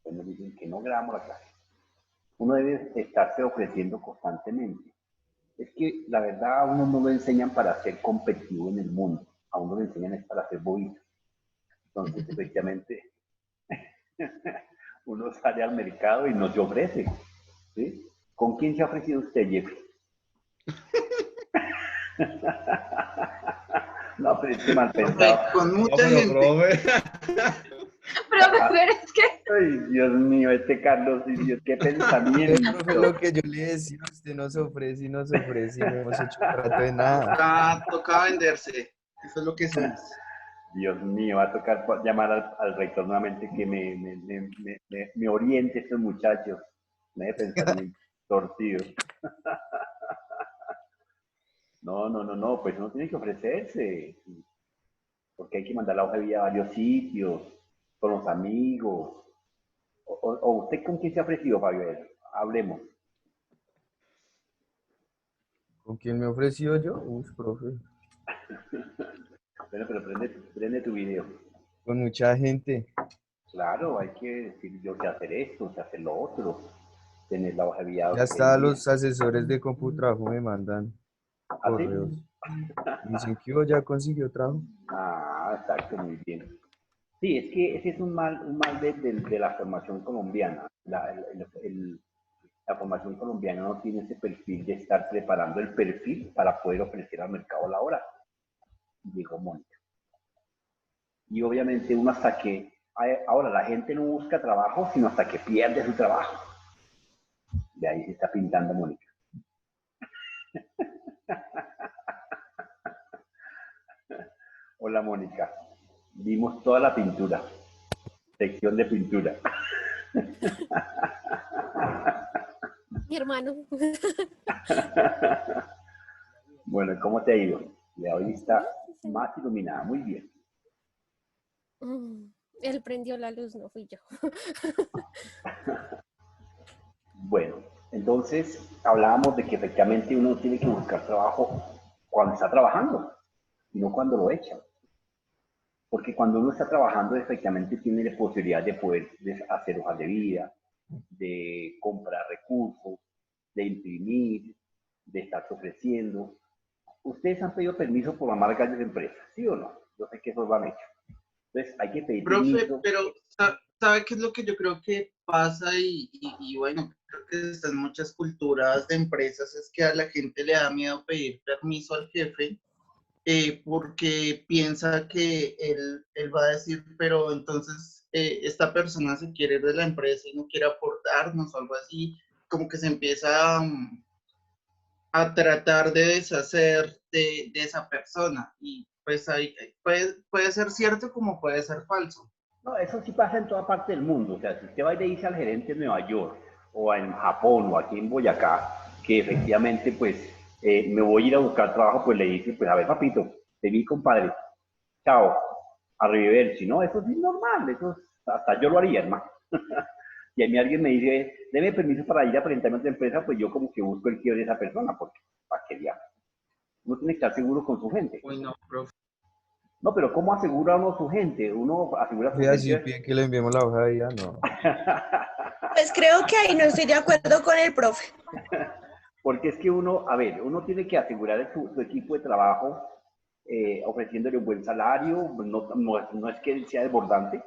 Pues nos dicen que no grabamos la clase. Uno debe estarse ofreciendo constantemente. Es que la verdad a uno no lo enseñan para ser competitivo en el mundo, a uno lo enseñan es para ser bobito. Entonces, efectivamente, uno sale al mercado y no se ofrece. ¿Sí? ¿Con quién se ha ofrecido usted, Jeffrey? No, pero es que mal pensado. Con No, mucha pero gente. profe. Pero es que Ay, Dios mío, este Carlos, Dios, qué pensamiento. Profe, lo que yo le decía, usted no se ofrece y no se ofrece y no hemos hecho trato de nada. Toca venderse. Eso es lo que somos. Dios mío, va a tocar llamar al rector nuevamente que me oriente a estos muchachos. Me de pensamiento torcido. No, pues uno tiene que ofrecerse. Porque hay que mandar la hoja de vida a varios sitios, con los amigos. ¿O usted con quién se ha ofrecido, Fabio? Hablemos. ¿Con quién me he ofrecido yo? Uf, profe. Bueno, pero prende tu video. Con mucha gente. Claro, hay que decir, yo sé hacer esto, sé hacer lo otro. Tener la hoja de vida. Ya está, los asesores de Computrabajo me mandan ¿Así? correos. Me dicen que yo ya consiguió trabajo. Ah, exacto, muy bien. Sí, es que ese es un mal de la formación colombiana. La formación colombiana no tiene ese perfil de estar preparando el perfil para poder ofrecer al mercado laboral. Dijo Mónica. Y obviamente uno hasta que, ahora la gente no busca trabajo, sino hasta que pierde su trabajo. De ahí se está pintando Mónica. Hola Mónica, vimos toda la pintura, sección de pintura. mi hermano. Bueno, ¿cómo te ha ido? La hoy está más iluminada, muy bien. Él prendió la luz, no fui yo. Bueno, entonces hablábamos de que efectivamente uno tiene que buscar trabajo cuando está trabajando, y no cuando lo echa. Porque cuando uno está trabajando, efectivamente tiene la posibilidad de poder hacer hojas de vida, de comprar recursos, de imprimir, de estarse ofreciendo. Ustedes han pedido permiso por amar gallos de empresa, ¿sí o no? Yo sé que eso lo han hecho. Entonces hay que pedir Profe, permiso. pero ¿sabe qué es lo que yo creo que pasa? Y bueno, creo que está en muchas culturas de empresas, es que a la gente le da miedo pedir permiso al jefe porque piensa que él va a decir, pero entonces esta persona se quiere ir de la empresa y no quiere aportarnos o algo así, como que se empieza a tratar de deshacer de esa persona. Y pues ahí puede ser cierto como puede ser falso. No, eso sí pasa en toda parte del mundo. O sea, si usted va y le dice al gerente en Nueva York, o en Japón, o aquí en Boyacá, que efectivamente, pues, me voy a ir a buscar trabajo, pues le dice, pues, a ver, papito, te vi, compadre, chao, a reviver. Si no, eso sí es normal, eso hasta yo lo haría, hermano. Y a mí alguien me dice, deme permiso para ir a presentarme a otra empresa, pues yo como que busco el quiebre de esa persona, porque, ¿para qué viaje? Uno tiene que estar seguro con su gente. Uy, no, profe. No, pero ¿cómo asegura uno su gente? Uno asegura su Y así gente. piden que le enviemos la hoja de vida, no. Pues creo que ahí no estoy de acuerdo con el profe. Porque es que uno, a ver, uno tiene que asegurar su equipo de trabajo ofreciéndole un buen salario, no es que sea desbordante,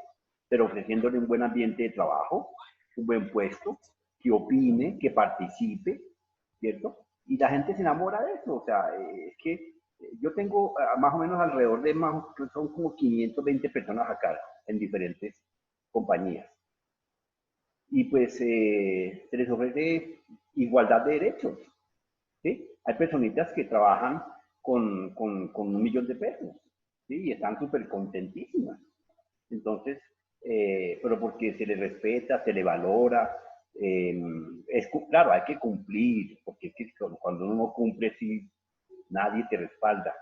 pero ofreciéndole un buen ambiente de trabajo, un buen puesto, que opine, que participe, ¿cierto? Y la gente se enamora de eso, o sea, es que yo tengo más o menos alrededor de son como 520 personas acá en diferentes compañías. Y pues se les ofrece igualdad de derechos, ¿sí? Hay personitas que trabajan con 1 millón de pesos, ¿sí? Y están súper contentísimas. Entonces, pero porque se les respeta, se les valora, claro, hay que cumplir, porque es que cuando uno no cumple, sí, nadie te respalda.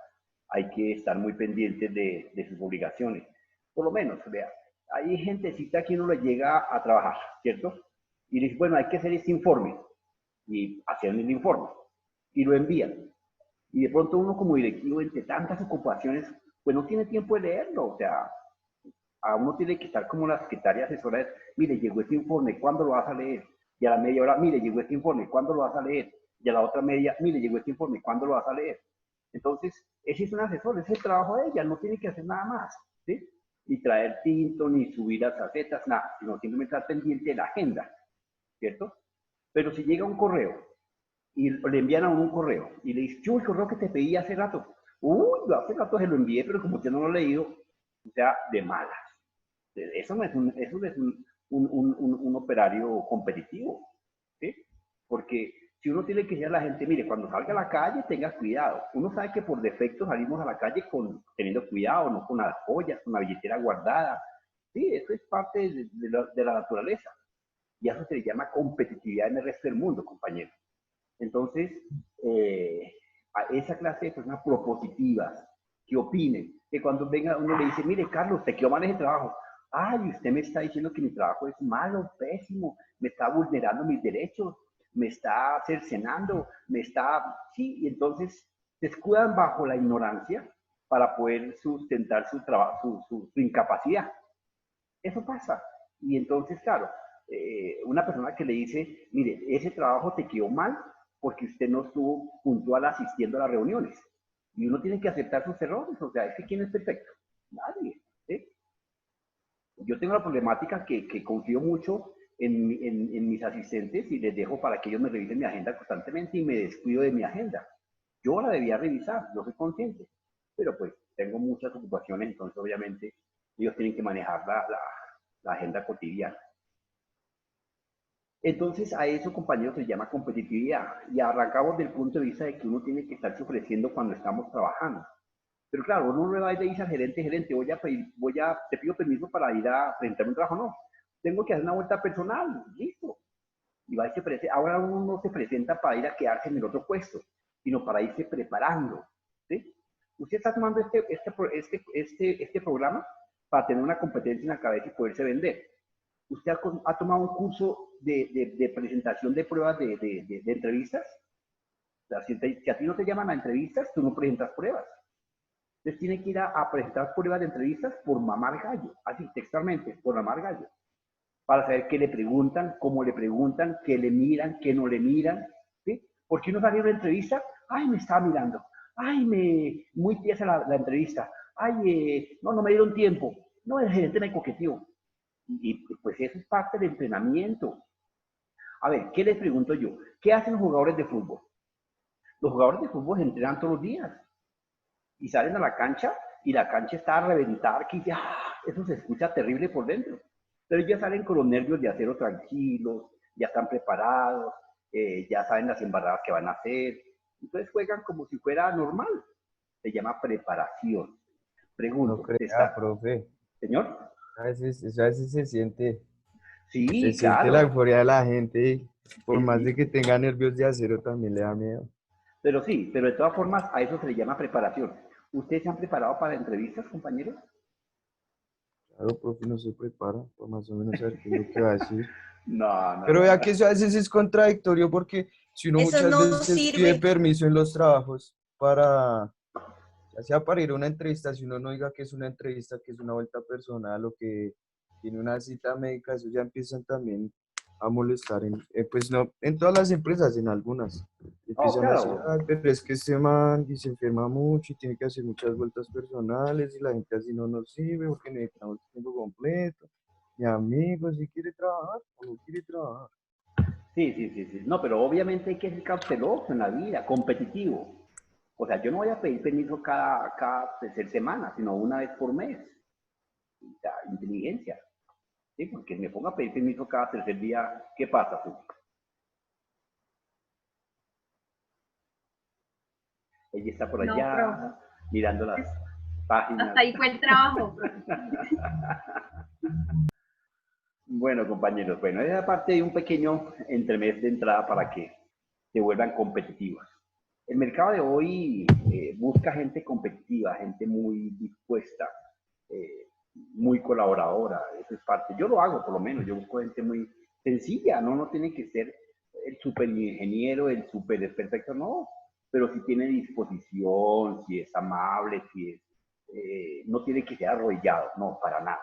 Hay que estar muy pendientes de sus obligaciones. Por lo menos, vea, hay gentecita que uno le llega a trabajar, ¿cierto? Y dice, bueno, hay que hacer este informe. Y hacen el informe. Y lo envían. Y de pronto uno como directivo, entre tantas ocupaciones, pues no tiene tiempo de leerlo. O sea, A uno tiene que estar como la secretaria asesora, mire, llegó este informe, ¿cuándo lo vas a leer? Y a la media hora, mire, llegó este informe, ¿cuándo lo vas a leer? Y a la otra media, mire, llegó este informe, ¿cuándo lo vas a leer? Entonces, ese es un asesor, ese es el trabajo de ella, no tiene que hacer nada más, ¿sí? Ni traer tinto, ni subir las tarjetas, nada, sino simplemente estar pendiente de la agenda, ¿cierto? Pero si llega un correo y le envían a uno un correo y le dice, yo el correo que te pedí hace rato, uy, yo hace rato se lo envié, pero como usted no lo ha leído, o sea, de malas. Eso no es un operario competitivo, ¿sí? Porque si uno tiene que decir a la gente, mire, cuando salga a la calle, tenga cuidado. Uno sabe que por defecto salimos a la calle teniendo cuidado, no con las joyas, con la billetera guardada. Sí, eso es parte de la naturaleza. Y eso se le llama competitividad en el resto del mundo, compañeros. Entonces, a esa clase de personas propositivas, que opinen, que cuando venga uno le dice, mire, Carlos, te quiero manejar el trabajo. Ay, usted me está diciendo que mi trabajo es malo, pésimo, me está vulnerando mis derechos, me está cercenando, me está... Sí, y entonces se escudan bajo la ignorancia para poder sustentar su trabajo, su incapacidad. Eso pasa. Y entonces, claro, una persona que le dice, mire, ese trabajo te quedó mal porque usted no estuvo puntual asistiendo a las reuniones. Y uno tiene que aceptar sus errores. O sea, es que ¿quién es perfecto? Nadie. ¿Sí? Yo tengo la problemática que confío mucho en mis asistentes y les dejo para que ellos me revisen mi agenda constantemente y me descuido de mi agenda. Yo la debía revisar, yo soy consciente, pero pues tengo muchas ocupaciones, entonces obviamente ellos tienen que manejar la agenda cotidiana. Entonces a eso, compañeros, se llama competitividad y arrancamos del punto de vista de que uno tiene que estarse ofreciendo cuando estamos trabajando. Pero claro, uno no le va a decir al gerente, te pido permiso para ir a presentar un trabajo, no. Tengo que hacer una vuelta personal, listo. Y va y se presenta. Ahora uno no se presenta para ir a quedarse en el otro puesto, sino para irse preparando, ¿sí? Usted está tomando este programa para tener una competencia en la cabeza y poderse vender. Usted ha tomado un curso de presentación de pruebas de entrevistas. O sea, si a ti no te llaman a entrevistas, tú no presentas pruebas. Entonces tiene que ir a presentar pruebas de entrevistas por mamar gallo, así textualmente, por mamar gallo, para saber qué le preguntan, cómo le preguntan, qué le miran, qué no le miran, ¿sí? Porque uno sale a una entrevista, ay, me estaba mirando, ay, muy tiesa la entrevista, ay, no me dieron tiempo, no, el gerente me coqueteó. Y pues eso es parte del entrenamiento. A ver, ¿qué les pregunto yo? ¿Qué hacen los jugadores de fútbol? Los jugadores de fútbol se entrenan todos los días y salen a la cancha y la cancha está a reventar, que dice, eso se escucha terrible por dentro. Pero ya salen con los nervios de acero tranquilos, ya están preparados, ya saben las embarradas que van a hacer. Entonces juegan como si fuera normal. Se llama preparación. Pregunto, No crea, profe. ¿Señor? Eso a veces se siente Sí, siente la claro. euforia de la gente y por más de que tenga nervios de acero también le da miedo. Pero sí, pero de todas formas a eso se le llama preparación. ¿Ustedes se han preparado para entrevistas, compañeros? Claro, profe, no se prepara, por más o menos saber qué es lo que va a decir. No. Pero vea que eso a veces es contradictorio porque si uno Eso muchas no veces pide sirve. permiso en los trabajos para, ya sea para ir a una entrevista, si uno no diga que es una entrevista, que es una vuelta personal o que tiene una cita médica, eso ya empiezan también a molestar, pues no, en todas las empresas, en algunas. Oh, Empiezan a decir, claro. ay, pero es que este man y se enferma mucho y tiene que hacer muchas vueltas personales y la gente así no nos sirve porque necesitamos tiempo completo. Mi amigo, si quiere trabajar o no quiere trabajar. Sí. No, pero obviamente hay que ser cauteloso en la vida, competitivo. O sea, yo no voy a pedir permiso cada tercera semana, sino una vez por mes. O sea, inteligencia. ¿Sí? Porque si me pongo a pedir permiso cada tercer día, ¿qué pasa? Pues, ella está por No, allá, profe. mirando las páginas. Hasta ahí fue el trabajo, profe. Bueno, compañeros, bueno, es parte de un pequeño entremés de entrada para que se vuelvan competitivos. El mercado de hoy busca gente competitiva, gente muy dispuesta, muy colaboradora, eso es parte. Yo lo hago, por lo menos, yo busco gente muy sencilla, no tiene que ser el super ingeniero, el super perfecto, no, pero si tiene disposición, si es amable, si es, no tiene que ser arrollado, no, para nada.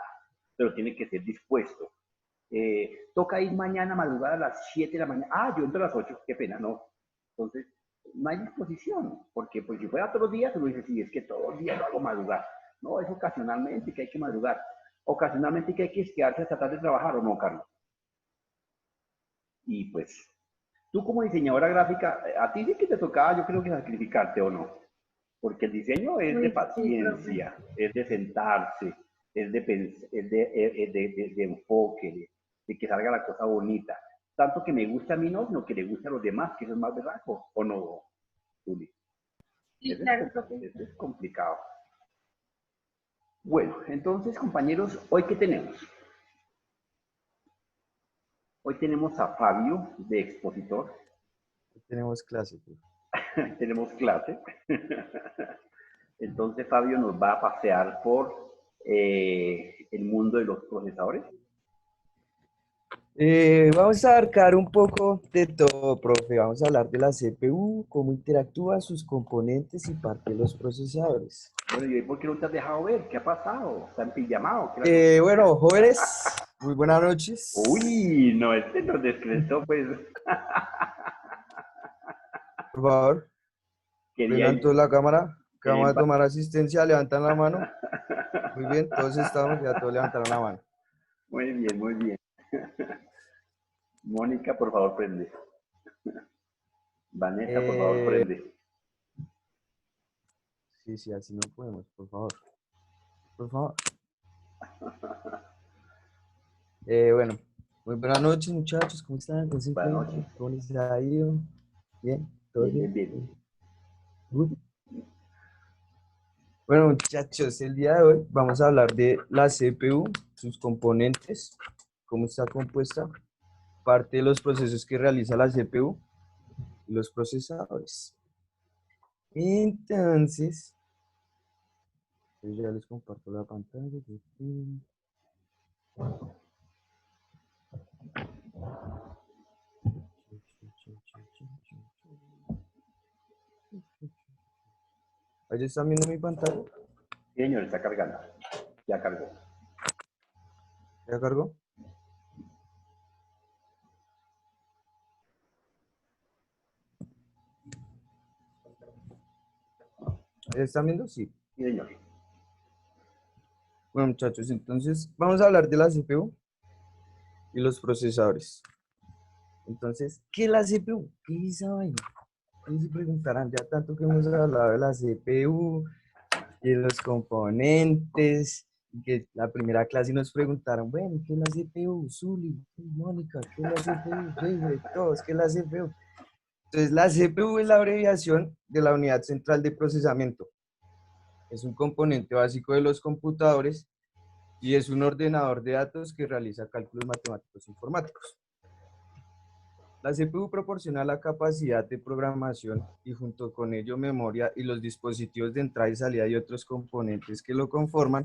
pero tiene que ser dispuesto. Toca ir mañana a madrugar a las 7 de la mañana. Ah, yo entro a las 8, qué pena, no. Entonces, no hay disposición, porque pues si fuera todos los días, uno dice, sí, es que todos los días lo hago madrugar. No, es ocasionalmente que hay que madrugar. Ocasionalmente que hay que quedarse hasta tarde de trabajar, ¿o no, Carlos? Y pues, tú como diseñadora gráfica, a ti sí que te tocaba, yo creo que sacrificarte, ¿o no? Porque el diseño es de paciencia, es de sentarse, es de enfoque, de que salga la cosa bonita. Tanto que me gusta a mí no, sino que le gusta a los demás, que eso es más berraco, ¿o no, Juli? Sí, claro, profe. Eso es complicado. Bueno, entonces, compañeros, ¿hoy qué tenemos? Hoy tenemos a Fabio, de expositor. Tenemos clase. Tenemos clase. Entonces, Fabio nos va a pasear por el mundo de los procesadores. Vamos a abarcar un poco de todo, profe. Vamos a hablar de la CPU, cómo interactúan sus componentes y parte de los procesadores. Bueno, ¿y hoy por qué no te has dejado ver? ¿Qué ha pasado? ¿Está en pijamado? Bueno, jóvenes, muy buenas noches. Uy, no, este nos descrestó, pues. Por favor, prendan toda la cámara. Que vamos a tomar asistencia, levantan la mano. Muy bien, todos estamos, ya todos levantaron la mano. Muy bien, muy bien. Mónica, por favor, prende. Vanessa, por favor, prende. Sí, así no podemos, por favor. Por favor. Bueno, muy buenas noches, muchachos. ¿Cómo están? ¿Cómo se encuentran? ¿Cómo les ha ido? ¿Bien? ¿Todo bien? Bien. Bueno, muchachos, el día de hoy vamos a hablar de la CPU, sus componentes, cómo está compuesta, parte de los procesos que realiza la CPU y los procesadores. Entonces, yo ya les comparto la pantalla. ¿Ahí están viendo mi pantalla? Sí, señor, está cargando. Ya cargó. ¿Ya cargó? ¿Ahí están viendo? Sí. Sí, señor. Bueno, muchachos, entonces vamos a hablar de la CPU y los procesadores. Entonces, ¿qué es la CPU? ¿Qué es esa vaina? Y se preguntarán, ya tanto que hemos hablado de la CPU y de los componentes, y que la primera clase nos preguntaron, bueno, ¿qué es la CPU? Zuli, Mónica, ¿qué es la CPU? Jaywe, todos, ¿qué es la CPU? Entonces, la CPU es la abreviación de la unidad central de procesamiento. Es un componente básico de los computadores y es un ordenador de datos que realiza cálculos matemáticos informáticos. La CPU proporciona la capacidad de programación y junto con ello memoria y los dispositivos de entrada y salida y otros componentes que lo conforman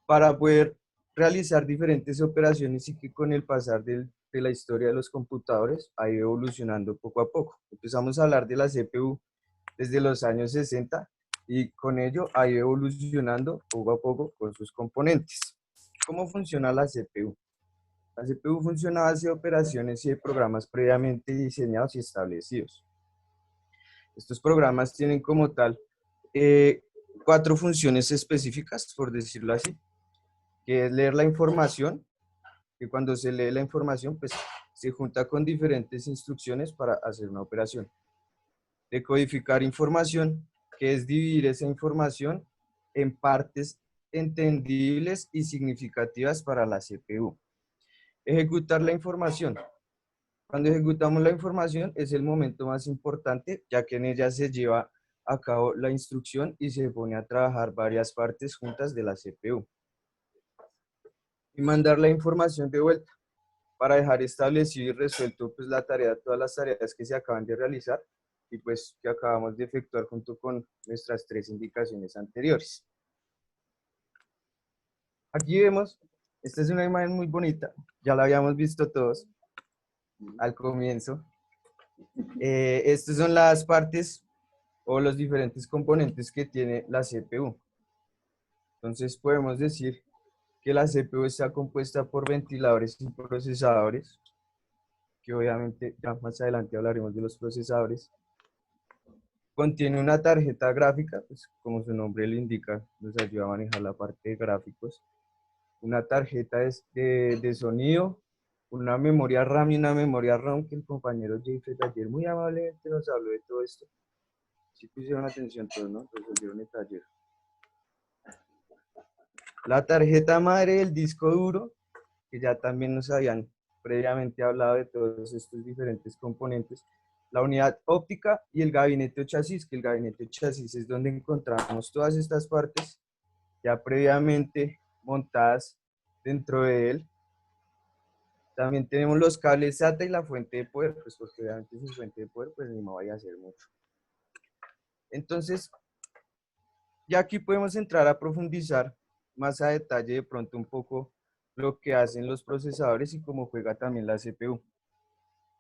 para poder realizar diferentes operaciones y que con el pasar de la historia de los computadores ha ido evolucionando poco a poco. Empezamos a hablar de la CPU desde los años 60 y con ello ha ido evolucionando poco a poco con sus componentes. ¿Cómo funciona la CPU? La CPU funciona a base de operaciones y de programas previamente diseñados y establecidos. Estos programas tienen como tal 4 funciones específicas, por decirlo así, que es leer la información, que cuando se lee la información, pues se junta con diferentes instrucciones para hacer una operación. Decodificar información, que es dividir esa información en partes entendibles y significativas para la CPU. Ejecutar la información. Cuando ejecutamos la información es el momento más importante, ya que en ella se lleva a cabo la instrucción y se pone a trabajar varias partes juntas de la CPU. Y mandar la información de vuelta para dejar establecido y resuelto pues, la tarea, todas las tareas que se acaban de realizar y pues que acabamos de efectuar junto con nuestras 3 indicaciones anteriores. Aquí vemos, esta es una imagen muy bonita, ya la habíamos visto todos al comienzo. Estas son las partes o los diferentes componentes que tiene la CPU. Entonces podemos decir que la CPU está compuesta por ventiladores y procesadores, que obviamente ya más adelante hablaremos de los procesadores. Contiene una tarjeta gráfica, pues como su nombre lo indica, nos ayuda a manejar la parte de gráficos. Una tarjeta de sonido, una memoria RAM y una memoria ROM, que el compañero Jeffrey ayer muy amablemente nos habló de todo esto. Sí pusieron atención todos, ¿no? Resolvieron el taller. La tarjeta madre del disco duro, que ya también nos habían previamente hablado de todos estos diferentes componentes. La unidad óptica y el gabinete o chasis, que el gabinete o chasis es donde encontramos todas estas partes ya previamente montadas dentro de él. También tenemos los cables SATA y la fuente de poder, pues porque obviamente sin fuente de poder pues no vaya a hacer mucho. Entonces, ya aquí podemos entrar a profundizar más a detalle de pronto un poco lo que hacen los procesadores y cómo juega también la CPU.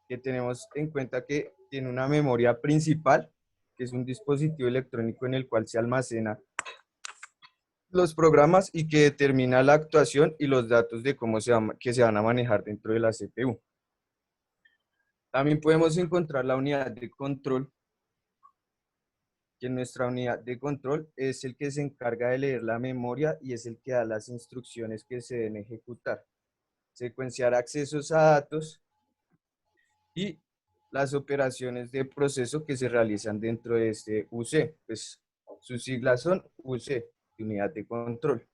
Que tenemos en cuenta que tiene una memoria principal, que es un dispositivo electrónico en el cual se almacena los programas y que determina la actuación y los datos de cómo que se van a manejar dentro de la CPU. También podemos encontrar la unidad de control, que nuestra unidad de control es el que se encarga de leer la memoria y es el que da las instrucciones que se deben ejecutar, secuenciar accesos a datos y las operaciones de proceso que se realizan dentro de este UC. Pues sus siglas son UC, unidad de control.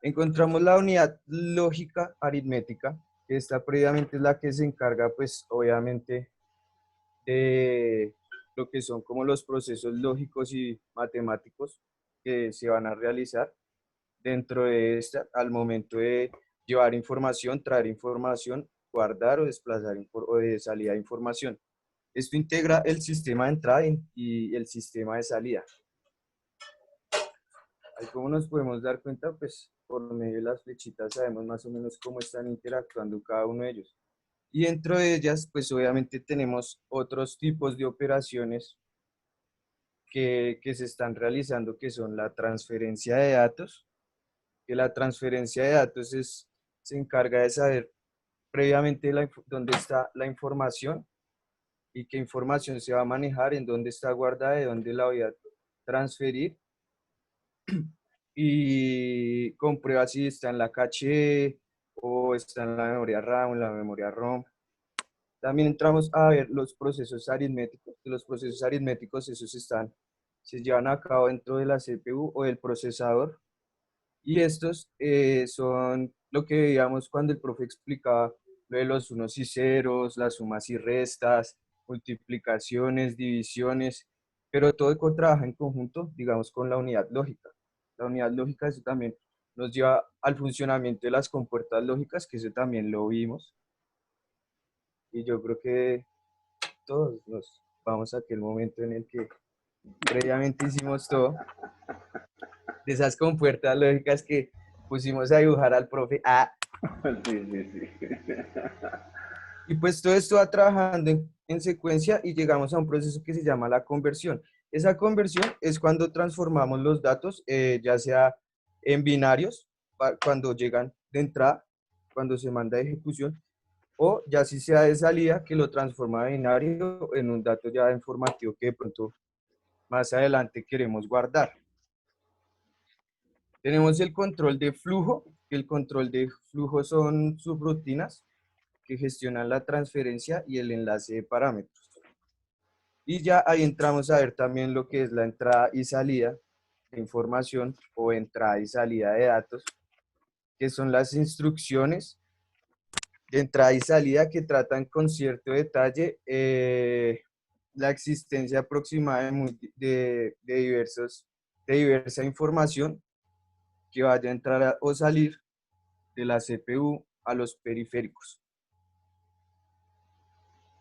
Encontramos la unidad lógica aritmética, que esta previamente es la que se encarga, pues obviamente, de lo que son como los procesos lógicos y matemáticos que se van a realizar dentro de esta al momento de llevar información, traer información, guardar o desplazar o de salida de información. Esto integra el sistema de entrada y el sistema de salida. Ahí como nos podemos dar cuenta, pues por medio de las flechitas sabemos más o menos cómo están interactuando cada uno de ellos. Y dentro de ellas, pues obviamente tenemos otros tipos de operaciones que se están realizando, que son la transferencia de datos, que la transferencia de datos se encarga de saber previamente dónde está la información y qué información se va a manejar, en dónde está guardada, de dónde la voy a transferir y comprueba si está en la caché o está en la memoria RAM o en la memoria ROM. También entramos a ver los procesos aritméticos. Los procesos aritméticos, se llevan a cabo dentro de la CPU o del procesador. Y estos son lo que veíamos cuando el profe explicaba lo de los unos y ceros, las sumas y restas, multiplicaciones, divisiones, pero todo trabaja en conjunto, digamos, con la unidad lógica. La unidad lógica, eso también nos lleva al funcionamiento de las compuertas lógicas, que eso también lo vimos. Y yo creo que todos nos vamos a aquel momento en el que previamente hicimos todo, de esas compuertas lógicas que pusimos a dibujar al profe. Sí. Y pues todo esto va trabajando en secuencia y llegamos a un proceso que se llama la conversión. Esa conversión es cuando transformamos los datos, ya sea en binarios, cuando llegan de entrada, cuando se manda de ejecución, o ya si sea de salida, que lo transforma de binario en un dato ya informativo que de pronto más adelante queremos guardar. Tenemos el control de flujo, que el control de flujo son subrutinas que gestionan la transferencia y el enlace de parámetros. Y ya ahí entramos a ver también lo que es la entrada y salida de información o entrada y salida de datos, que son las instrucciones de entrada y salida que tratan con cierto detalle la existencia aproximada de diversa información que vaya a entrar o salir de la CPU a los periféricos.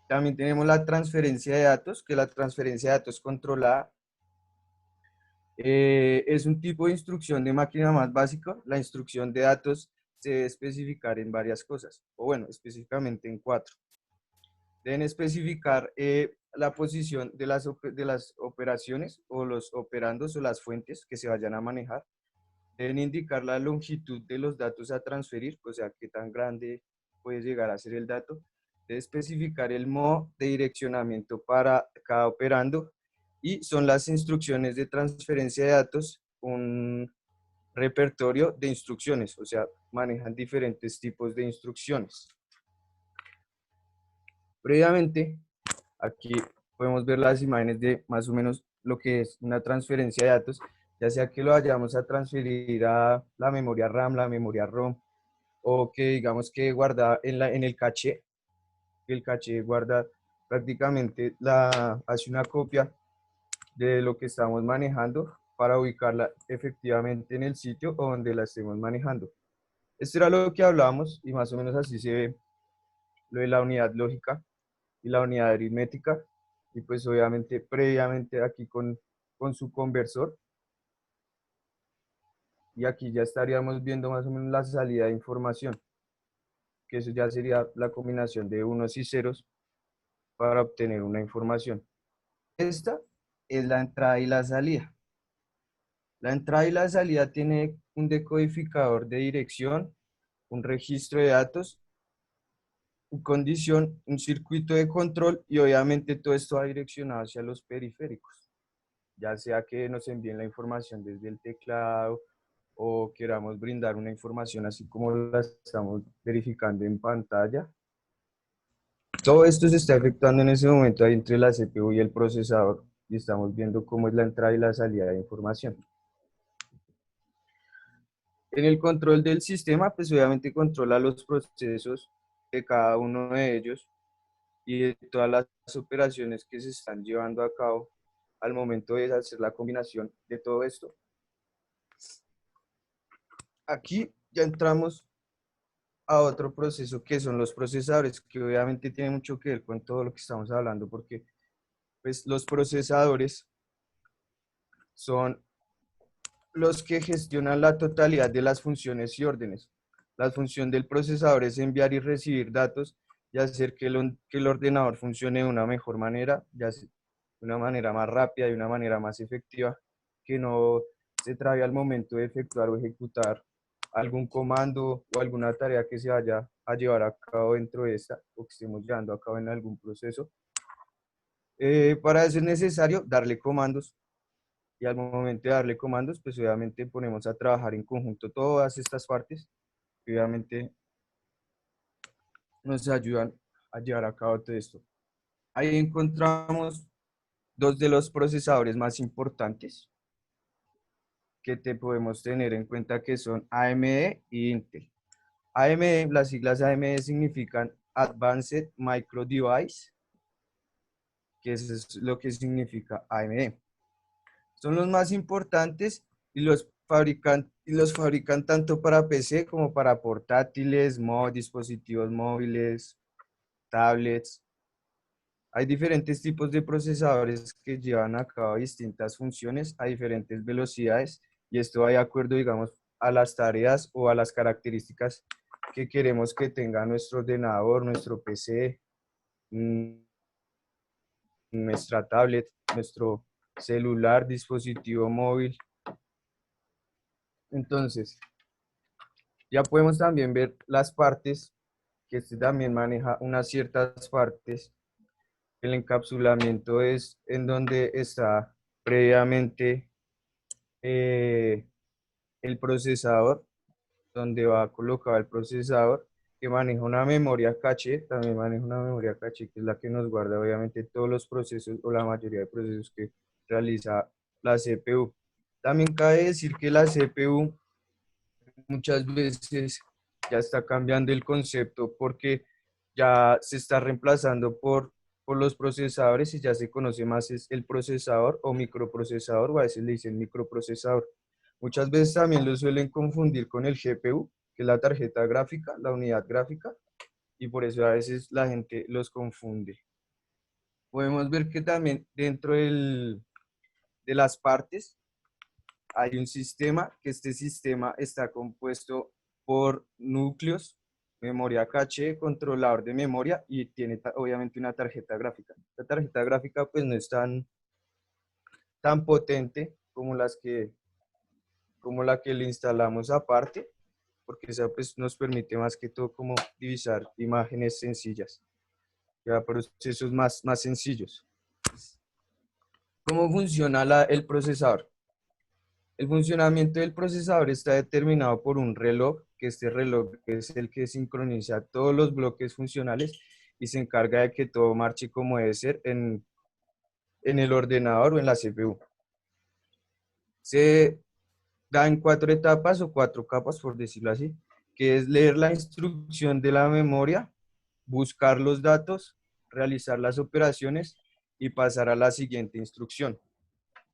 También tenemos la transferencia de datos, que la transferencia de datos controlada es un tipo de instrucción de máquina más básico. La instrucción de datos se debe especificar en varias cosas, o bueno, específicamente en 4. Deben especificar la posición de las operaciones o los operandos o las fuentes que se vayan a manejar. Deben indicar la longitud de los datos a transferir, o sea, qué tan grande puede llegar a ser el dato. Debe especificar el modo de direccionamiento para cada operando y son las instrucciones de transferencia de datos, un repertorio de instrucciones, o sea, manejan diferentes tipos de instrucciones. Previamente, aquí podemos ver las imágenes de más o menos lo que es una transferencia de datos, ya sea que lo vayamos a transferir a la memoria RAM, la memoria ROM, o que digamos que guarda en el caché, que el caché guarda prácticamente, hace una copia de lo que estamos manejando para ubicarla efectivamente en el sitio o donde la estemos manejando. Esto era lo que hablábamos y más o menos así se ve lo de la unidad lógica y la unidad aritmética, y pues obviamente previamente aquí con su conversor, y aquí ya estaríamos viendo más o menos la salida de información, que eso ya sería la combinación de unos y ceros para obtener una información. Esta es la entrada y la salida. La entrada y la salida tiene un decodificador de dirección, un registro de datos, condición, un circuito de control y obviamente todo esto va direccionado hacia los periféricos, ya sea que nos envíen la información desde el teclado o queramos brindar una información así como la estamos verificando en pantalla. Todo esto se está efectuando en ese momento ahí entre la CPU y el procesador y estamos viendo cómo es la entrada y la salida de información. En el control del sistema, pues obviamente controla los procesos de cada uno de ellos y de todas las operaciones que se están llevando a cabo al momento de hacer la combinación de todo esto. Aquí ya entramos a otro proceso que son los procesadores, que obviamente tiene mucho que ver con todo lo que estamos hablando, porque pues, los procesadores son los que gestionan la totalidad de las funciones y órdenes. La función del procesador es enviar y recibir datos y hacer que el ordenador funcione de una mejor manera, ya sea de una manera más rápida y de una manera más efectiva, que no se trabe al momento de efectuar o ejecutar algún comando o alguna tarea que se vaya a llevar a cabo dentro de esta o que estemos llevando a cabo en algún proceso. Para eso es necesario darle comandos y al momento de darle comandos, pues obviamente ponemos a trabajar en conjunto todas estas partes que obviamente nos ayudan a llevar a cabo todo esto. Ahí encontramos dos de los procesadores más importantes que te podemos tener en cuenta que son AMD y Intel. AMD, las siglas AMD significan Advanced Micro Device, que eso es lo que significa AMD. Son los más importantes y los fabrican tanto para PC como para portátiles, dispositivos móviles, tablets. Hay diferentes tipos de procesadores que llevan a cabo distintas funciones a diferentes velocidades y esto va de acuerdo, digamos, a las tareas o a las características que queremos que tenga nuestro ordenador, nuestro PC, nuestra tablet, nuestro celular, dispositivo móvil. Entonces, ya podemos también ver las partes, que este también maneja unas ciertas partes. El encapsulamiento es en donde está previamente el procesador, donde va colocado el procesador, que maneja una memoria caché, también maneja una memoria caché, que es la que nos guarda obviamente todos los procesos o la mayoría de procesos que realiza la CPU. También cabe decir que la CPU muchas veces ya está cambiando el concepto porque ya se está reemplazando por los procesadores y ya se conoce más es el procesador o microprocesador, o a veces le dicen microprocesador. Muchas veces también lo suelen confundir con el GPU, que es la tarjeta gráfica, la unidad gráfica, y por eso a veces la gente los confunde. Podemos ver que también dentro de las partes hay un sistema, que este sistema está compuesto por núcleos, memoria caché, controlador de memoria y tiene obviamente una tarjeta gráfica. La tarjeta gráfica pues no es tan potente como como la que le instalamos aparte, porque esa pues nos permite más que todo como divisar imágenes sencillas, ya procesos más sencillos. ¿Cómo funciona el procesador? El funcionamiento del procesador está determinado por un reloj, que este reloj es el que sincroniza todos los bloques funcionales y se encarga de que todo marche como debe ser en el ordenador o en la CPU. Se da en 4 etapas o 4 capas, por decirlo así, que es leer la instrucción de la memoria, buscar los datos, realizar las operaciones y pasar a la siguiente instrucción,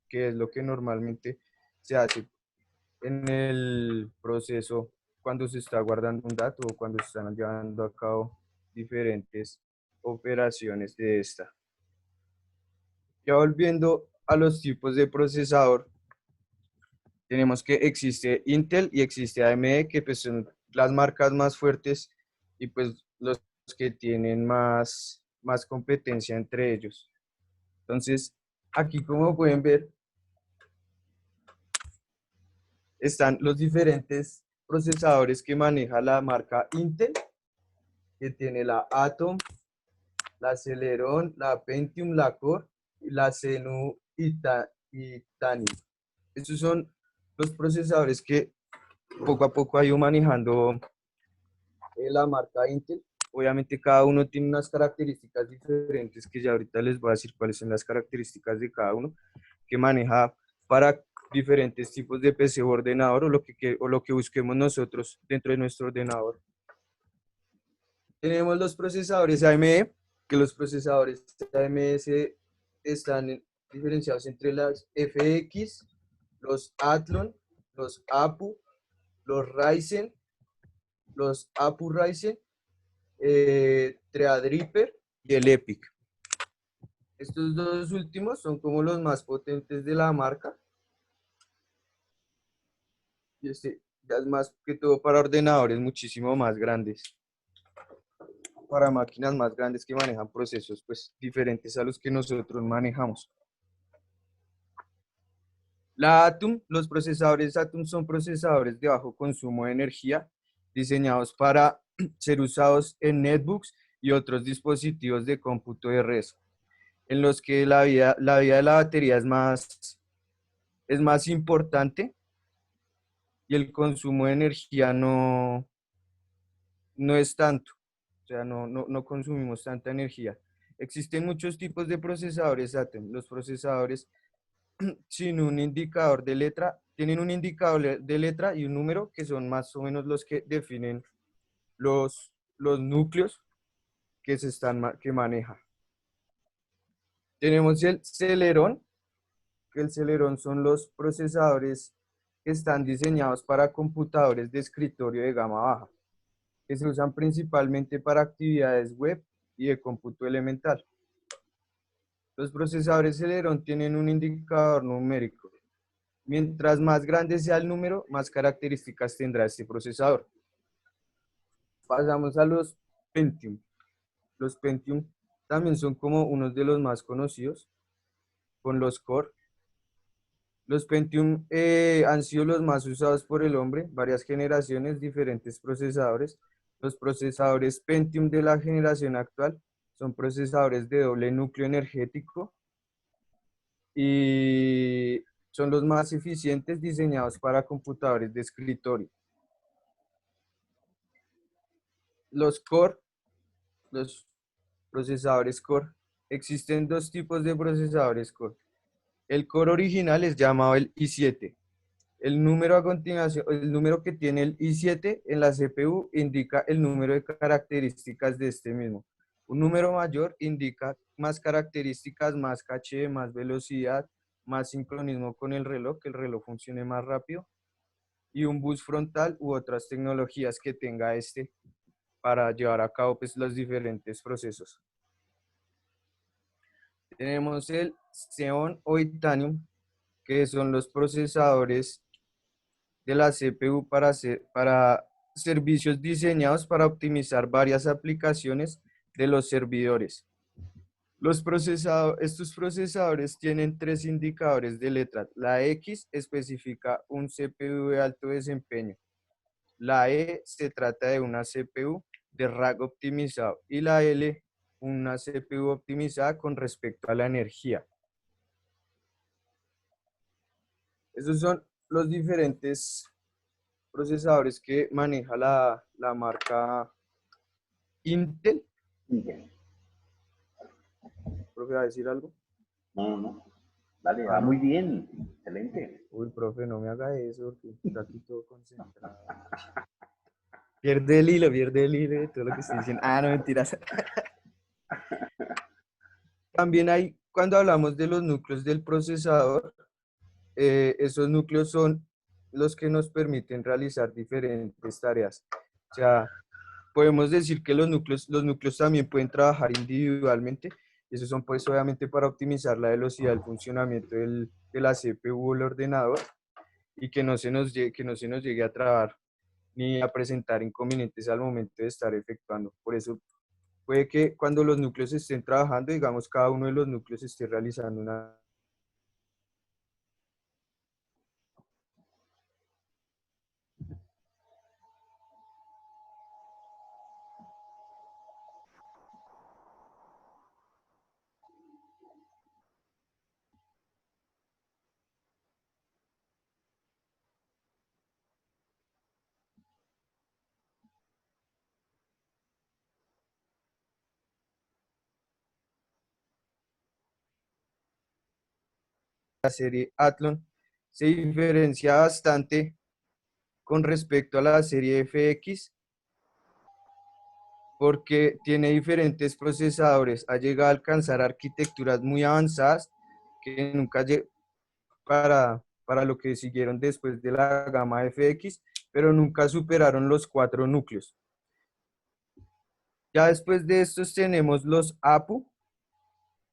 que es lo que normalmente se hace en el proceso cuando se está guardando un dato o cuando se están llevando a cabo diferentes operaciones de esta. Ya volviendo a los tipos de procesador, tenemos que existe Intel y existe AMD, que pues son las marcas más fuertes y pues los que tienen más competencia entre ellos. Entonces, aquí como pueden ver, están los diferentes procesadores que maneja la marca Intel, que tiene la Atom, la Celeron, la Pentium, la Core, y la Xenu y Titanium. Estos son los procesadores que poco a poco ha ido manejando la marca Intel. Obviamente cada uno tiene unas características diferentes que ya ahorita les voy a decir cuáles son las características de cada uno que maneja para diferentes tipos de PC o ordenador o lo que busquemos nosotros dentro de nuestro ordenador. Tenemos los procesadores AMD, que los procesadores AMD están diferenciados entre las FX, los Athlon, los APU, los Ryzen, los APU Ryzen, Threadripper y el EPIC. Estos dos últimos son como los más potentes de la marca. Y este ya es más que todo para ordenadores muchísimo más grandes. Para máquinas más grandes que manejan procesos pues diferentes a los que nosotros manejamos. La Atom, los procesadores Atom son procesadores de bajo consumo de energía diseñados para ser usados en netbooks y otros dispositivos de cómputo de red, en los que la vida de la batería es más importante y el consumo de energía no es tanto, o sea, no consumimos tanta energía. Existen muchos tipos de procesadores Atom. Los procesadores sin un indicador de letra, tienen un indicador de letra y un número que son más o menos los que definen los núcleos que maneja. Tenemos el Celeron, que el Celeron son los procesadores que están diseñados para computadores de escritorio de gama baja, que se usan principalmente para actividades web y de cómputo elemental. Los procesadores Celeron tienen un indicador numérico. Mientras más grande sea el número, más características tendrá este procesador. Pasamos a los Pentium. Los Pentium también son como unos de los más conocidos, con los Core. Los Pentium han sido los más usados por el hombre, varias generaciones, diferentes procesadores. Los procesadores Pentium de la generación actual son procesadores de doble núcleo energético y son los más eficientes diseñados para computadores de escritorio. Los Core, los procesadores Core, existen dos tipos de procesadores Core. El Core original es llamado el i7. El número a continuación, el número que tiene el i7 en la CPU indica el número de características de este mismo. Un número mayor indica más características, más caché, más velocidad, más sincronismo con el reloj, que el reloj funcione más rápido, y un bus frontal u otras tecnologías que tenga para llevar a cabo pues, los diferentes procesos. Tenemos el Xeon o Titanium, que son los procesadores de la CPU para servicios diseñados para optimizar varias aplicaciones de los servidores. Estos procesadores tienen tres indicadores de letras. La X especifica un CPU de alto desempeño. La E se trata de una CPU de rack optimizado y la L una CPU optimizada con respecto a la energía. Esos son los diferentes procesadores que maneja la marca Intel. Intel. ¿Profe, va a decir algo? No. Dale, Ah, va no. muy bien. Excelente. Uy, profe, no me haga eso, porque está aquí todo concentrado. Pierde el hilo de todo lo que estoy diciendo. Ah, no, mentiras. También hay, cuando hablamos de los núcleos del procesador, esos núcleos son los que nos permiten realizar diferentes tareas. O sea, podemos decir que los núcleos también pueden trabajar individualmente. Esos son pues obviamente para optimizar la velocidad del funcionamiento de la CPU o el ordenador y que no se nos llegue a trabar ni a presentar inconvenientes al momento de estar efectuando. Por eso puede que cuando los núcleos estén trabajando, digamos, cada uno de los núcleos esté realizando una... La serie Athlon se diferencia bastante con respecto a la serie FX porque tiene diferentes procesadores. Ha llegado a alcanzar arquitecturas muy avanzadas que nunca para lo que siguieron después de la gama FX, pero nunca superaron los 4 núcleos. Ya después de estos tenemos los APU,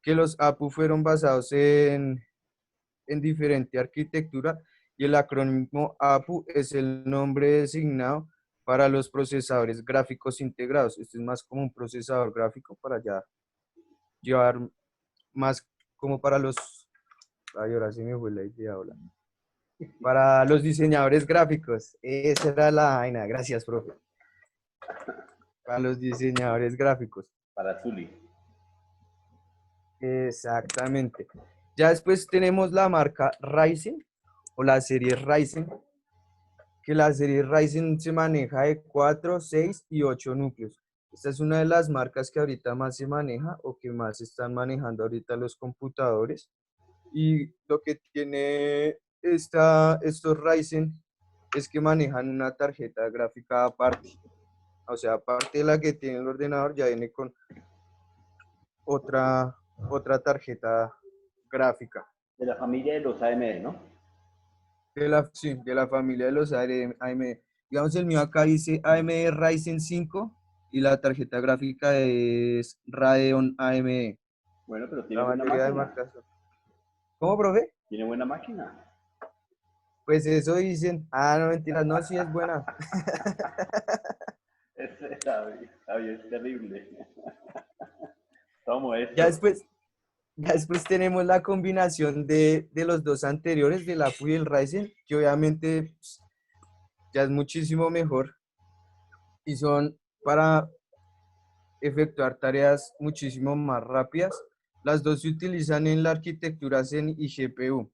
que los APU fueron basados en diferente arquitectura y el acrónimo APU es el nombre designado para los procesadores gráficos integrados. Este es más como un procesador gráfico para ya llevar más como para los... Ay, ahora sí me fue la idea, hola. Para los diseñadores gráficos. Esa era la vaina. Gracias, profe. Para los diseñadores gráficos. Para Zuli. Exactamente. Ya después tenemos la marca Ryzen o la serie Ryzen, que la serie Ryzen se maneja de 4, 6 y 8 núcleos. Esta es una de las marcas que ahorita más se maneja o que más están manejando ahorita los computadores. Y lo que tiene estos Ryzen es que manejan una tarjeta gráfica aparte. O sea, aparte de la que tiene el ordenador, ya viene con otra tarjeta gráfica. De la familia de los AMD, ¿no? Sí, de la familia de los AMD. Digamos, el mío acá dice AMD Ryzen 5 y la tarjeta gráfica es Radeon AMD. Bueno, pero tiene La buena mayoría de máquina. marcas. ¿Cómo, profe? Tiene buena máquina. Pues eso dicen. Ah, no, mentiras, no, sí es buena. David, es terrible. Tomo esto. Ya después tenemos la combinación de los dos anteriores, del APU y el Ryzen, que obviamente pues, ya es muchísimo mejor y son para efectuar tareas muchísimo más rápidas. Las dos se utilizan en la arquitectura Zen y GPU.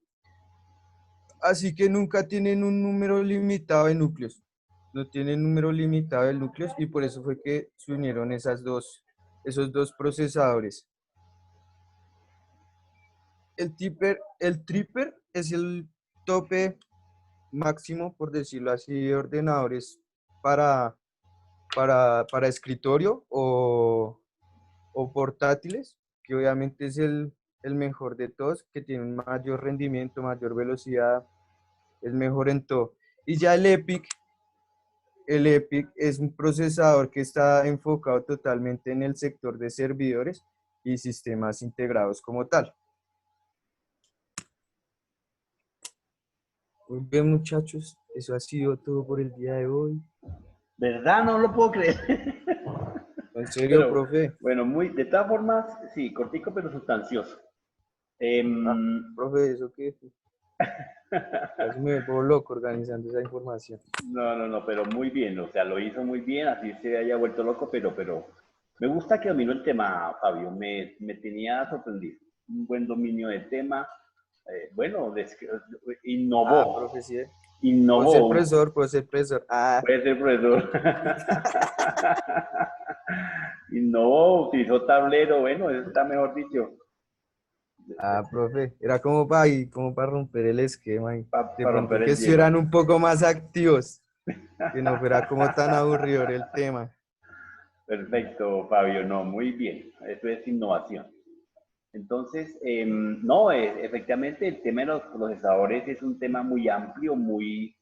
Así que nunca tienen un número limitado de núcleos. No tienen número limitado de núcleos y por eso fue que se unieron esos dos procesadores. El Tripper es el tope máximo, por decirlo así, de ordenadores para escritorio o portátiles, que obviamente es el mejor de todos, que tiene un mayor rendimiento, mayor velocidad, es mejor en todo. Y ya el EPIC es un procesador que está enfocado totalmente en el sector de servidores y sistemas integrados como tal. Muy bien, muchachos, eso ha sido todo por el día de hoy. ¿Verdad? No lo puedo creer. ¿En serio, Pero, profe? bueno, de todas formas, sí, cortico pero sustancioso. Ah, profe, ¿eso qué? Casi me vuelvo loco organizando esa información. No, pero muy bien, o sea, lo hizo muy bien, así se haya vuelto loco, pero me gusta que dominó el tema, Fabio, me tenía sorprendido. Un buen dominio del tema, bueno, Ah, innovó, profe, sí. innovó, Puedo ser profesor. Ah, puede ser profesor. Innovó, utilizó tablero, bueno, eso está mejor dicho, profe. Era como para romper el esquema y de para pronto romper que el hielo. estuvieran un poco más activos, que no fuera como tan aburrido el tema. Perfecto, Fabio, no, muy bien, eso es innovación. Entonces, no, efectivamente el tema de los procesadores es un tema muy amplio, muy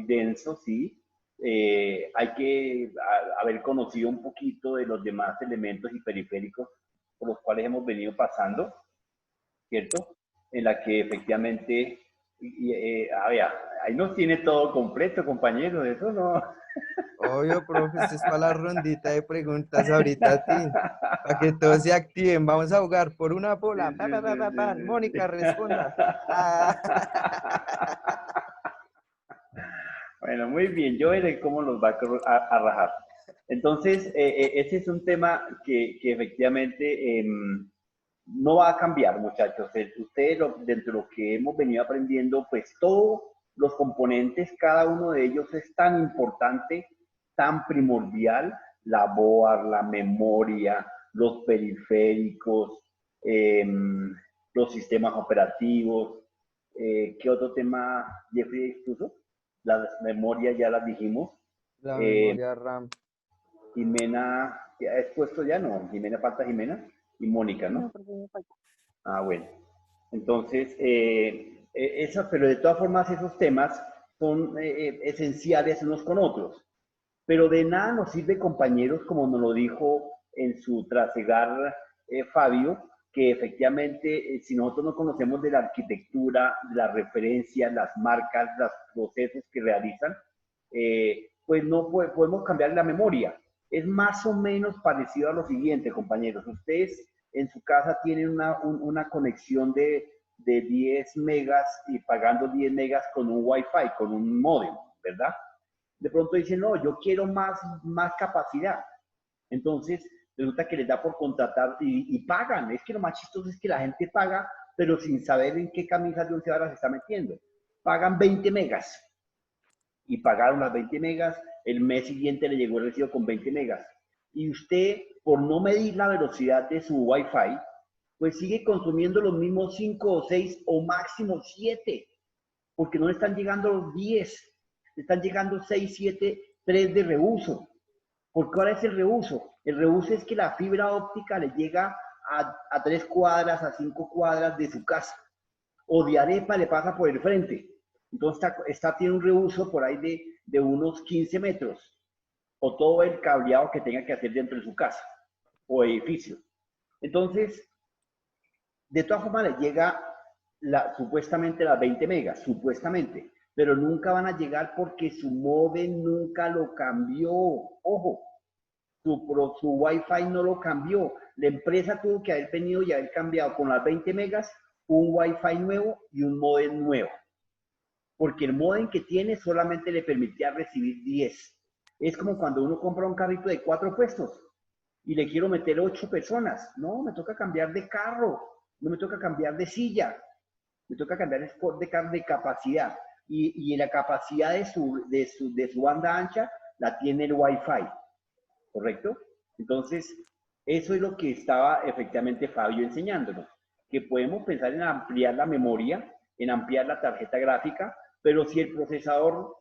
denso, sí. Hay que haber conocido un poquito de los demás elementos y periféricos por los cuales hemos venido pasando, ¿cierto? En la que efectivamente, a ver, ahí nos tiene todo completo, compañeros, eso no. Obvio, profe, esto es para la rondita de preguntas ahorita, Tin. Para que todos se activen. Vamos a jugar por una Sí, bola. Pa, sí, pa, pa, sí, pa, pa. sí, sí, Mónica, sí. responda. Ah. Bueno, muy bien, yo veré cómo los va a rajar. Entonces, ese es un tema que efectivamente no va a cambiar, muchachos. Ustedes, dentro de lo que hemos venido aprendiendo, pues todos los componentes, cada uno de ellos es tan importante, tan primordial, la board, la memoria, los periféricos, los sistemas operativos. ¿Qué otro tema Jeffrey expuso? Las memorias ya las dijimos. La Eh, memoria RAM. Jimena, ¿ya has puesto ya? No, Jimena, falta Jimena y Mónica, No, ¿no? porque me falta. Ah, bueno. Entonces, pero de todas formas esos temas son esenciales unos con otros. Pero de nada nos sirve, compañeros, como nos lo dijo en su trasegar Fabio, que efectivamente si nosotros no conocemos de la arquitectura, de las referencias, las marcas, los procesos que realizan, pues no podemos cambiar la memoria. Es más o menos parecido a lo siguiente, compañeros. Ustedes en su casa tienen una conexión de 10 megas y pagando 10 megas con un Wi-Fi, con un módem, ¿verdad? De pronto dicen, no, yo quiero más capacidad. Entonces, resulta que les da por contratar y pagan. Es que lo más chistoso es que la gente paga, pero sin saber en qué camisas de 11 varas se está metiendo. Pagan 20 megas y pagaron las 20 megas. El mes siguiente le llegó el recibo con 20 megas. Y usted, por no medir la velocidad de su Wi-Fi, pues sigue consumiendo los mismos 5 o 6 o máximo 7, porque no le están llegando los 10. Le están llegando 6, 7, 3 de reuso. ¿Por cuál es el reuso? El reuso es que la fibra óptica le llega a 3 cuadras, a 5 cuadras de su casa. O de arepa le pasa por el frente. Entonces tiene un reuso por ahí de unos 15 metros. O todo el cableado que tenga que hacer dentro de su casa o edificio. Entonces, de todas formas le llega supuestamente las 20 megas, supuestamente, pero nunca van a llegar porque su modem nunca lo cambió. Ojo, su Wi-Fi no lo cambió. La empresa tuvo que haber venido y haber cambiado con las 20 megas un Wi-Fi nuevo y un modem nuevo. Porque el modem que tiene solamente le permitía recibir 10. Es como cuando uno compra un carrito de 4 puestos y le quiero meter 8 personas. No, me toca cambiar de carro, no me toca cambiar de silla, me toca cambiar de capacidad. Y la capacidad de su banda ancha la tiene el Wi-Fi, ¿correcto? Entonces, eso es lo que estaba efectivamente Fabio enseñándonos, que podemos pensar en ampliar la memoria, en ampliar la tarjeta gráfica, pero si el procesador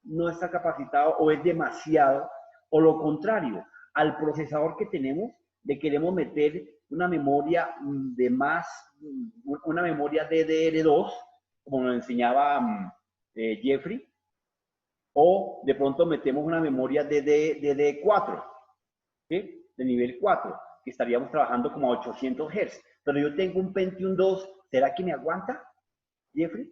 no está capacitado o es demasiado, o lo contrario, al procesador que tenemos le queremos meter una memoria una memoria DDR2, como nos enseñaba Jeffrey, o de pronto metemos una memoria DD4, ¿sí? De nivel 4, que estaríamos trabajando como a 800 Hz. Pero yo tengo un Pentium 2, ¿será que me aguanta, Jeffrey?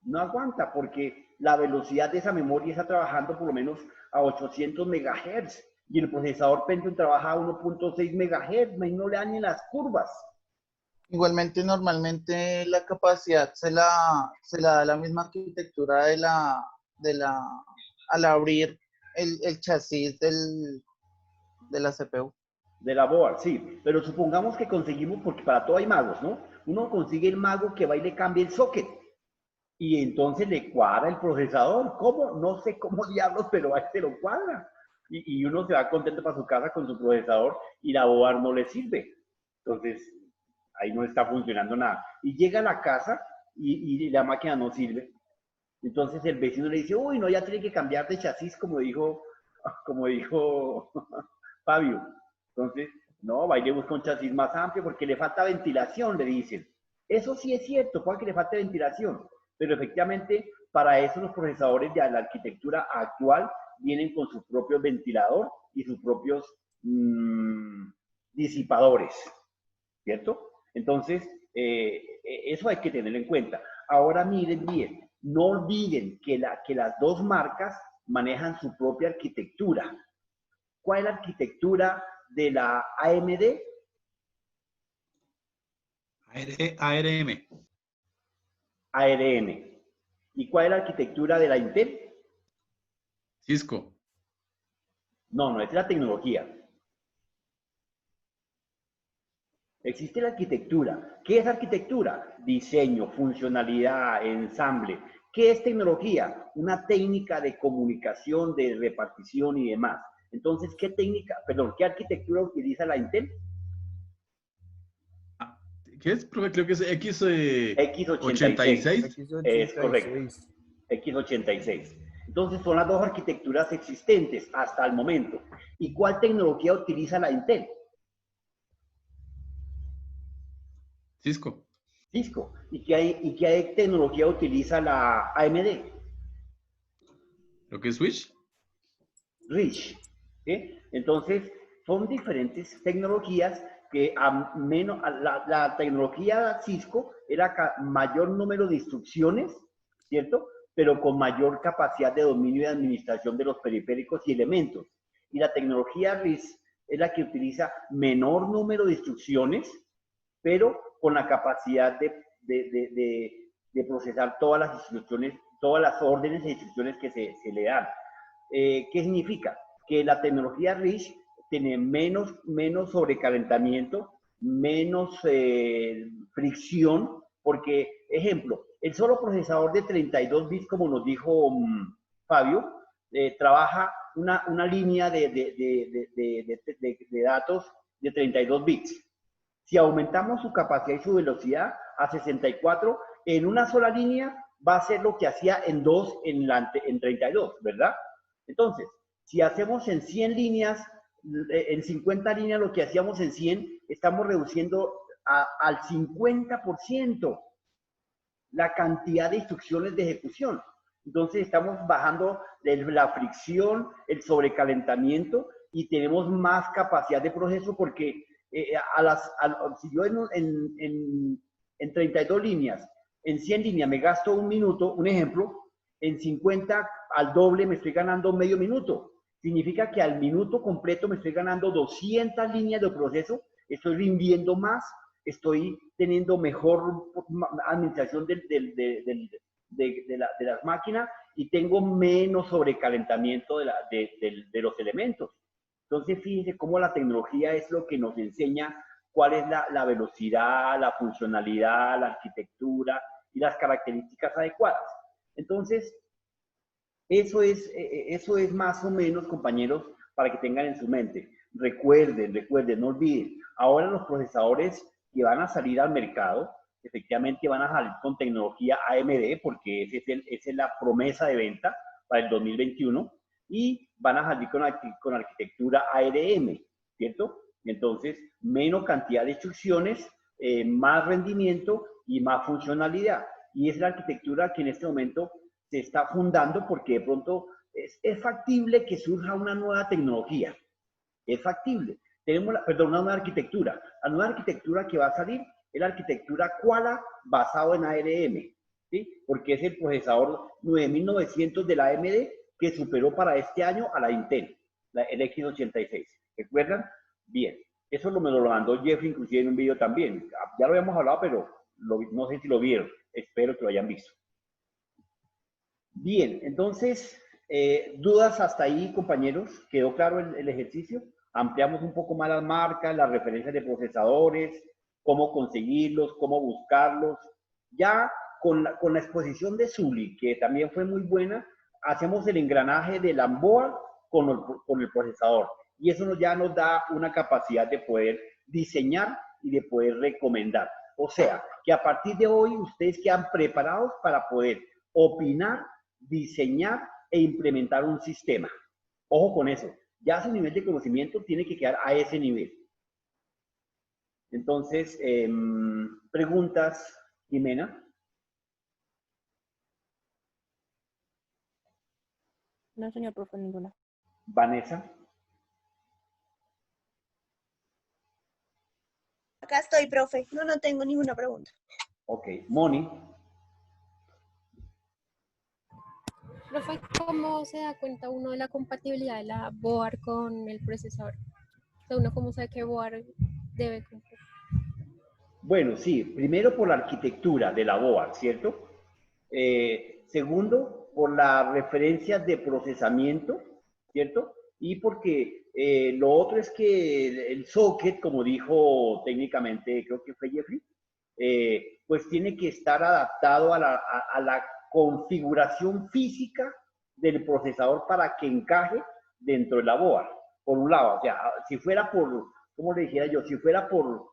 no aguanta porque la velocidad de esa memoria está trabajando por lo menos a 800 MHz y el procesador Pentium trabaja a 1.6 MHz y no le dan ni las curvas. Igualmente, normalmente la capacidad se la da la misma arquitectura al abrir el chasis de la CPU. De la board, sí, pero supongamos que conseguimos, porque para todo hay magos, ¿no? Uno consigue el mago que va y le cambia el socket y entonces le cuadra el procesador. ¿Cómo? No sé cómo diablos, pero a este lo cuadra. Y uno se va contento para su casa con su procesador y la board no le sirve. Entonces, ahí no está funcionando nada. Y llega a la casa y la máquina no sirve. Entonces el vecino le dice, uy, no, ya tiene que cambiar de chasis, como dijo Fabio. Entonces, no, va y le busca un chasis más amplio porque le falta ventilación, le dicen. Eso sí es cierto, puede que le falte ventilación, pero efectivamente para eso los procesadores de la arquitectura actual vienen con su propio ventilador y sus propios disipadores, ¿cierto? Entonces, eso hay que tener en cuenta. Ahora miren bien, no olviden que las dos marcas manejan su propia arquitectura. ¿Cuál es la arquitectura de la AMD? ARM. ARM. ¿Y cuál es la arquitectura de la Intel? Cisco. No, no, es la tecnología. Existe la arquitectura. ¿Qué es arquitectura? Diseño, funcionalidad, ensamble. ¿Qué es tecnología? Una técnica de comunicación, de repartición y demás. Entonces, ¿qué arquitectura utiliza la Intel? ¿Qué es? Creo que es X86. Es correcto. X86. Entonces, son las dos arquitecturas existentes hasta el momento. ¿Y cuál tecnología utiliza la Intel? Cisco. Cisco. ¿Y qué tecnología utiliza la AMD? ¿Lo que es Switch? Rich. ¿Sí? Entonces, son diferentes tecnologías que la tecnología Cisco era mayor número de instrucciones, ¿cierto? Pero con mayor capacidad de dominio y administración de los periféricos y elementos. Y la tecnología RISC es la que utiliza menor número de instrucciones, pero con la capacidad de procesar todas las instrucciones, todas las órdenes e instrucciones que se le dan. ¿Qué significa? Que la tecnología RISC tiene menos sobrecalentamiento, menos fricción, porque, ejemplo, el solo procesador de 32 bits, como nos dijo Fabio, trabaja una línea de datos de 32 bits. Si aumentamos su capacidad y su velocidad a 64, en una sola línea va a ser lo que hacía en 2 en 32, ¿verdad? Entonces, si hacemos en 100 líneas, en 50 líneas lo que hacíamos en 100, estamos reduciendo al 50% la cantidad de instrucciones de ejecución. Entonces estamos bajando la fricción, el sobrecalentamiento y tenemos más capacidad de proceso porque si yo en 32 líneas, en 100 líneas me gasto un minuto, un ejemplo, en 50 al doble me estoy ganando medio minuto. Significa que al minuto completo me estoy ganando 200 líneas de proceso, estoy rindiendo más, estoy teniendo mejor administración de las máquinas y tengo menos sobrecalentamiento de los elementos. Entonces, fíjense cómo la tecnología es lo que nos enseña cuál es la velocidad, la funcionalidad, la arquitectura y las características adecuadas. Entonces, eso es más o menos, compañeros, para que tengan en su mente. Recuerden, no olviden. Ahora los procesadores que van a salir al mercado, efectivamente van a salir con tecnología AMD, porque esa es la promesa de venta para el 2021, y van a salir con arquitectura ARM, ¿cierto? Entonces, menos cantidad de instrucciones, más rendimiento y más funcionalidad. Y es la arquitectura que en este momento se está fundando porque de pronto es factible que surja una nueva tecnología. Es factible. Tenemos una nueva arquitectura. La nueva arquitectura que va a salir es la arquitectura Quala basado en ARM. ¿sí? Porque es el procesador 9900 de la AMD que superó para este año a la Intel, el X86. ¿Recuerdan? Bien. Eso me lo mandó Jeffrey inclusive en un video también. Ya lo habíamos hablado, pero no sé si lo vieron. Espero que lo hayan visto. Bien, entonces, dudas hasta ahí, compañeros. ¿Quedó claro el ejercicio? Ampliamos un poco más las marcas, las referencias de procesadores, cómo conseguirlos, cómo buscarlos. Ya con la exposición de Zully, que también fue muy buena, hacemos el engranaje del onboard con el procesador. Y eso ya nos da una capacidad de poder diseñar y de poder recomendar. O sea, que a partir de hoy ustedes quedan preparados para poder opinar, diseñar e implementar un sistema. Ojo con eso. Ya su nivel de conocimiento tiene que quedar a ese nivel. Entonces, preguntas, Jimena. No, señor profe, ninguna. Vanessa. Acá estoy, profe. No, no tengo ninguna pregunta. Ok. Moni. Profe, ¿cómo se da cuenta uno de la compatibilidad de la board con el procesador? O sea, ¿uno cómo sabe qué board debe comprar? Bueno, sí. Primero por la arquitectura de la board, ¿cierto? Segundo, por las referencias de procesamiento, ¿cierto? Y porque lo otro es que el socket, como dijo técnicamente, creo que fue Jeffrey, pues tiene que estar adaptado a la configuración física del procesador para que encaje dentro de la board, por un lado. O sea, si fuera por, ¿cómo le dijera yo? Si fuera por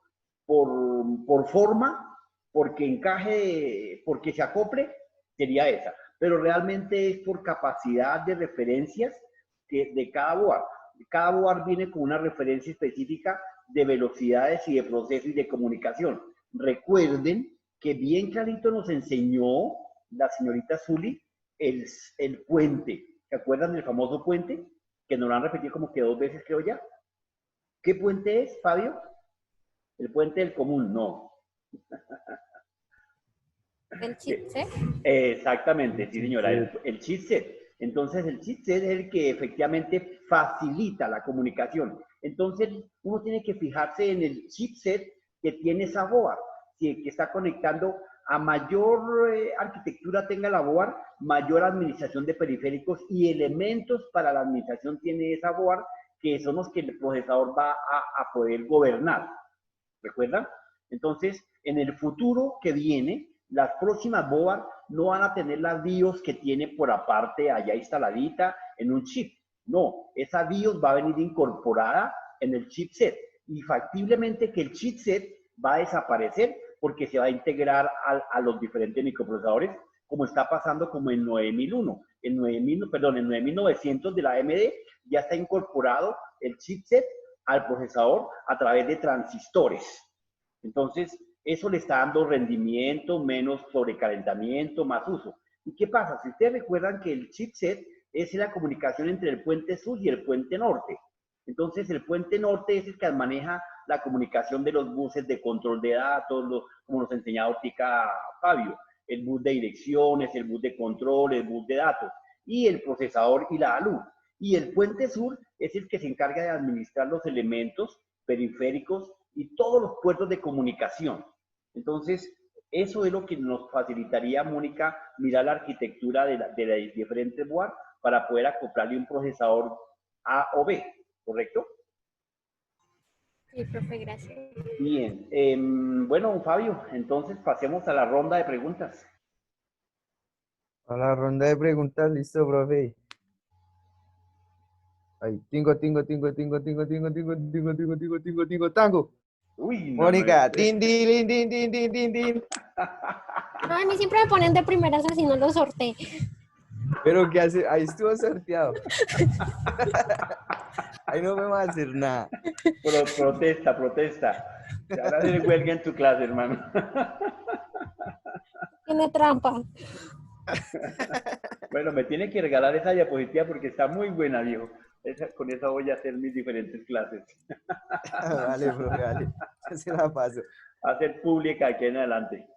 forma, porque encaje, porque se acople, sería esa. Pero realmente es por capacidad de referencias de cada board. Cada board viene con una referencia específica de velocidades y de proceso y de comunicación. Recuerden que bien clarito nos enseñó la señorita Zully el puente. ¿Se acuerdan del famoso puente? Que nos lo han repetido como que 2 veces, creo ya. ¿Qué puente es, Fabio? El puente del común, no. ¿El chipset? Exactamente, sí señora, el chipset. Entonces el chipset es el que efectivamente facilita la comunicación. Entonces uno tiene que fijarse en el chipset que tiene esa board, que está conectando. A mayor arquitectura tenga la board, mayor administración de periféricos y elementos para la administración tiene esa board, que son los que el procesador va a poder gobernar. ¿Recuerdan? Entonces, en el futuro que viene, las próximas board no van a tener las BIOS que tiene por aparte allá instaladita en un chip. No, esa BIOS va a venir incorporada en el chipset y factiblemente que el chipset va a desaparecer porque se va a integrar a los diferentes microprocesadores, como está pasando como en 9001. El 9900 de la AMD ya está incorporado el chipset al procesador a través de transistores. Entonces, eso le está dando rendimiento, menos sobrecalentamiento, más uso. ¿Y qué pasa? Si ustedes recuerdan que el chipset es la comunicación entre el puente sur y el puente norte. Entonces, el puente norte es el que maneja la comunicación de los buses de control de datos, como nos enseñaba ahorita Fabio, el bus de direcciones, el bus de control, el bus de datos, y el procesador y la ALU. Y el puente sur es el que se encarga de administrar los elementos periféricos y todos los puertos de comunicación. Entonces, eso es lo que nos facilitaría, Mónica, mirar la arquitectura de las diferentes board para poder acoplarle un procesador A o B, ¿correcto? Sí, profe, gracias. Bien. Bueno, Fabio, entonces pasemos a la ronda de preguntas. A la ronda de preguntas, listo, profe. Ahí, tingo, tango. Uy, no, Mónica, no, din, din, din, din, din, din, din. No, a mí siempre me ponen de primeras así no lo sorteé. Pero ¿qué hace? Ahí estuvo sorteado. Ahí no me va a hacer nada. Protesta. Te van a hacer huelga en tu clase, hermano. Tiene trampa. Bueno, me tiene que regalar esa diapositiva porque está muy buena, viejo. Con esa voy a hacer mis diferentes clases. Vale, profe, vale. Ya se la paso. Va a ser pública aquí en adelante.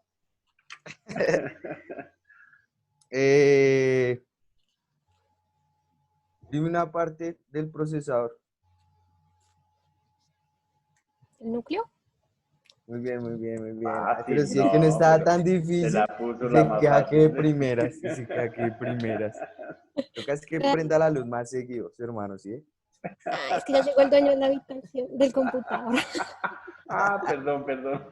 Dime una parte del procesador. ¿El núcleo? Muy bien, muy bien, muy bien. Ah, Ay, sí, pero sí es que no no, estaba pero tan se difícil la y puso la se más queda que de fácil. primeras, y se queda que de primeras. Toca es que Real. prenda la luz más seguido, su hermano, ¿sí? Ah, es que ya llegó el dueño de la habitación del computador. Ah, perdón, perdón.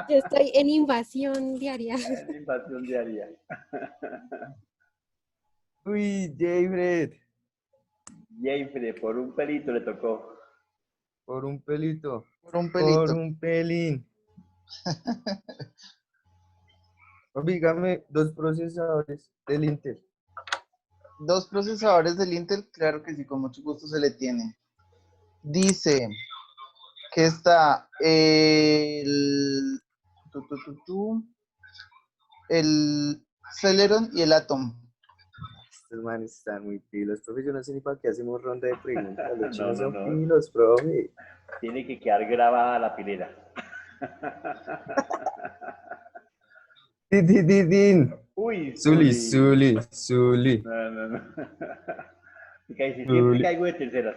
Yo estoy en invasión diaria. Es invasión diaria. Uy, Jayfred, Jeffrey, por un pelito le tocó. por un pelito, Por un por pelito. un pelín. Dígame, 2 procesadores del Intel. 2 procesadores del Intel, claro que sí, con mucho gusto se le tiene. Dice que está el Celeron y el Atom. Estos manes están muy pilos, profe. Yo no sé ni para qué hacemos ronda de preguntas. Los No, chinos no, son no. pilos, profe. Tiene que quedar grabada la pilera. Din. Uy, Zuli, Zuli. Zuli, Zuli, No, no, no. Si siempre Zuli. caigo de terceras.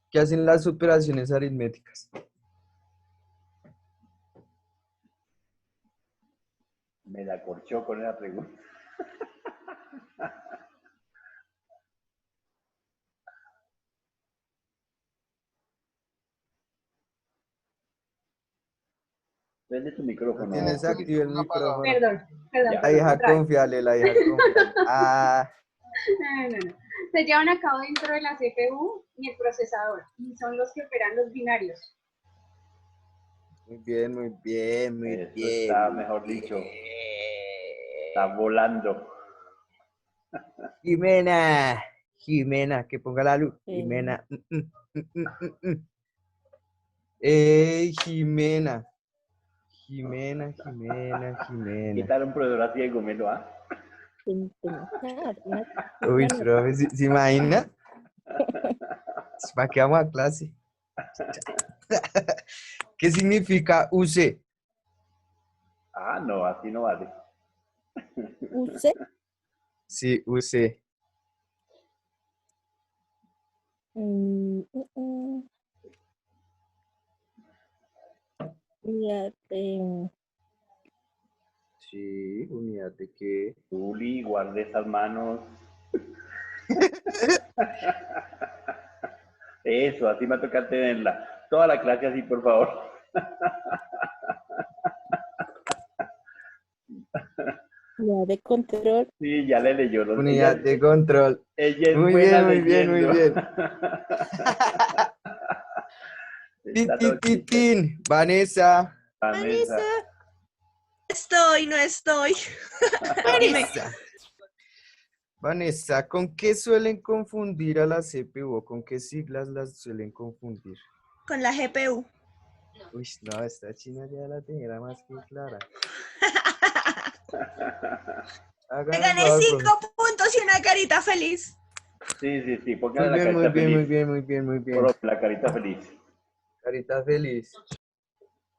¿Qué hacen las operaciones aritméticas? Me la corchó con esa pregunta. Prende tu No micrófono. tienes activo el Apagado. micrófono. Perdón, La hija otra vez. confiable, la hija confiable. Ah, No. Se llevan a cabo dentro de la CPU y el procesador, y son los que operan los binarios. muy bien, muy bien, muy Esto bien. está, muy mejor bien. dicho, está volando. Jimena, que ponga la luz. Sí. Jimena. Jimena. Jimena. ¿Qué tal un profesor así de gomelo, ah? Uy, profe, ¿se imagina? ¿Para qué vamos a clase? ¿Qué significa UC? Ah, no, así no vale. ¿Usted? Sí, UC. Fíjate, Sí, unidad de qué. Zuli, guarde esas manos. Eso, así me toca tenerla. Toda la clase así, por favor. unidad de control. Sí, ya le leyó. Unidad de control. Ella es Muy buena bien, muy bien, leyendo. muy bien. Esta loquita, Tin. Vanessa. Vanessa. No estoy. Dime. Vanessa, ¿con qué suelen confundir a la CPU o con qué siglas las suelen confundir? Con la GPU. Uy, no, esta china ya la tenía más que clara. Me Hágame gané el favor, 5 puntos y una carita feliz. Sí, póngale la profe. carita feliz. Muy bien. Profe, la carita feliz. Carita feliz.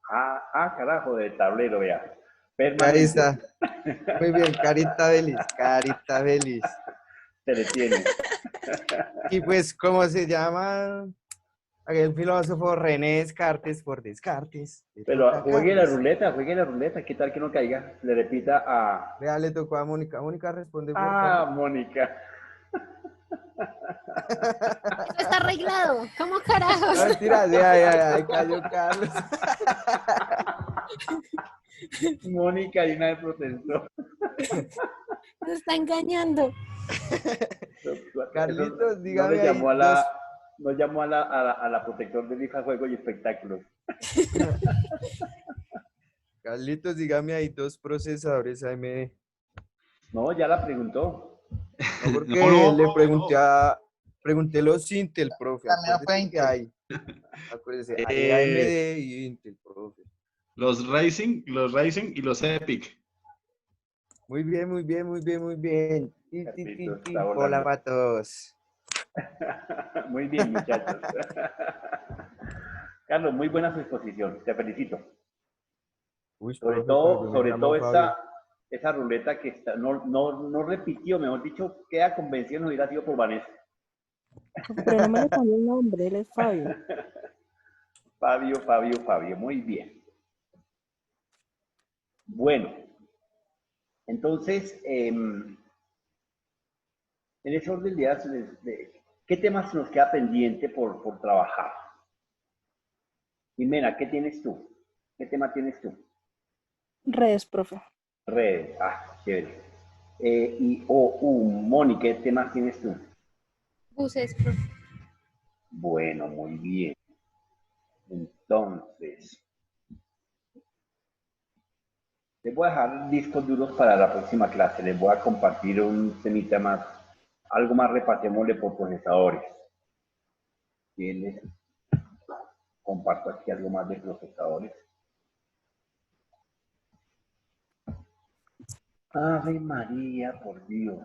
Carajo, de tablero, vea. Ahí Permanente. está. Muy bien, carita feliz. Se le tiene. Y pues, ¿cómo se llama? Aquel filósofo René Descartes, por Descartes. le Pero toca a juegue la Carlos. ruleta. ¿Qué tal que no caiga? Le repita a... Vea, le tocó a Mónica. Mónica responde, por favor. Mónica. Eso está arreglado. ¿Cómo carajos? No, mentira, ya, cayó Carlos. Mónica de una vez protestó. Se está engañando. Carlitos, No dígame le ahí llamó a dos. no llamó a la protector de FIFA Juego y Espectáculos. Carlitos, dígame ahí 2 procesadores AMD. No, ya la preguntó. No, porque No. le pregunté los Intel, profe. La mía fue Acuérdese que hay. Acuérdese, hay AMD y Intel, profe. Los Ryzen y los Epic. Muy bien. Carlitos, está Hola volando. para todos. Muy bien, muchachos. Carlos, muy buena su exposición. Te felicito. Uy, Sobre profe, pero yo todo, me sobre llamo todo Fabio. esa ruleta que está, no repitió, mejor dicho, queda convencido no hubiera sido por Vanessa. Pero no me le cambió el nombre, él es Fabio. Fabio, muy bien. Bueno, entonces, en ese orden de ideas, ¿qué temas nos queda pendiente por trabajar? Jimena, ¿qué tienes tú? ¿Qué tema tienes tú? Redes, profe. Redes, chévere. Moni, ¿qué temas tienes tú? Buses, profe. Bueno, muy bien. Entonces, les voy a dejar discos duros para la próxima clase. Les voy a compartir un temita más, algo más repasémosle por procesadores. Y les comparto aquí algo más de procesadores. Ave María, por Dios.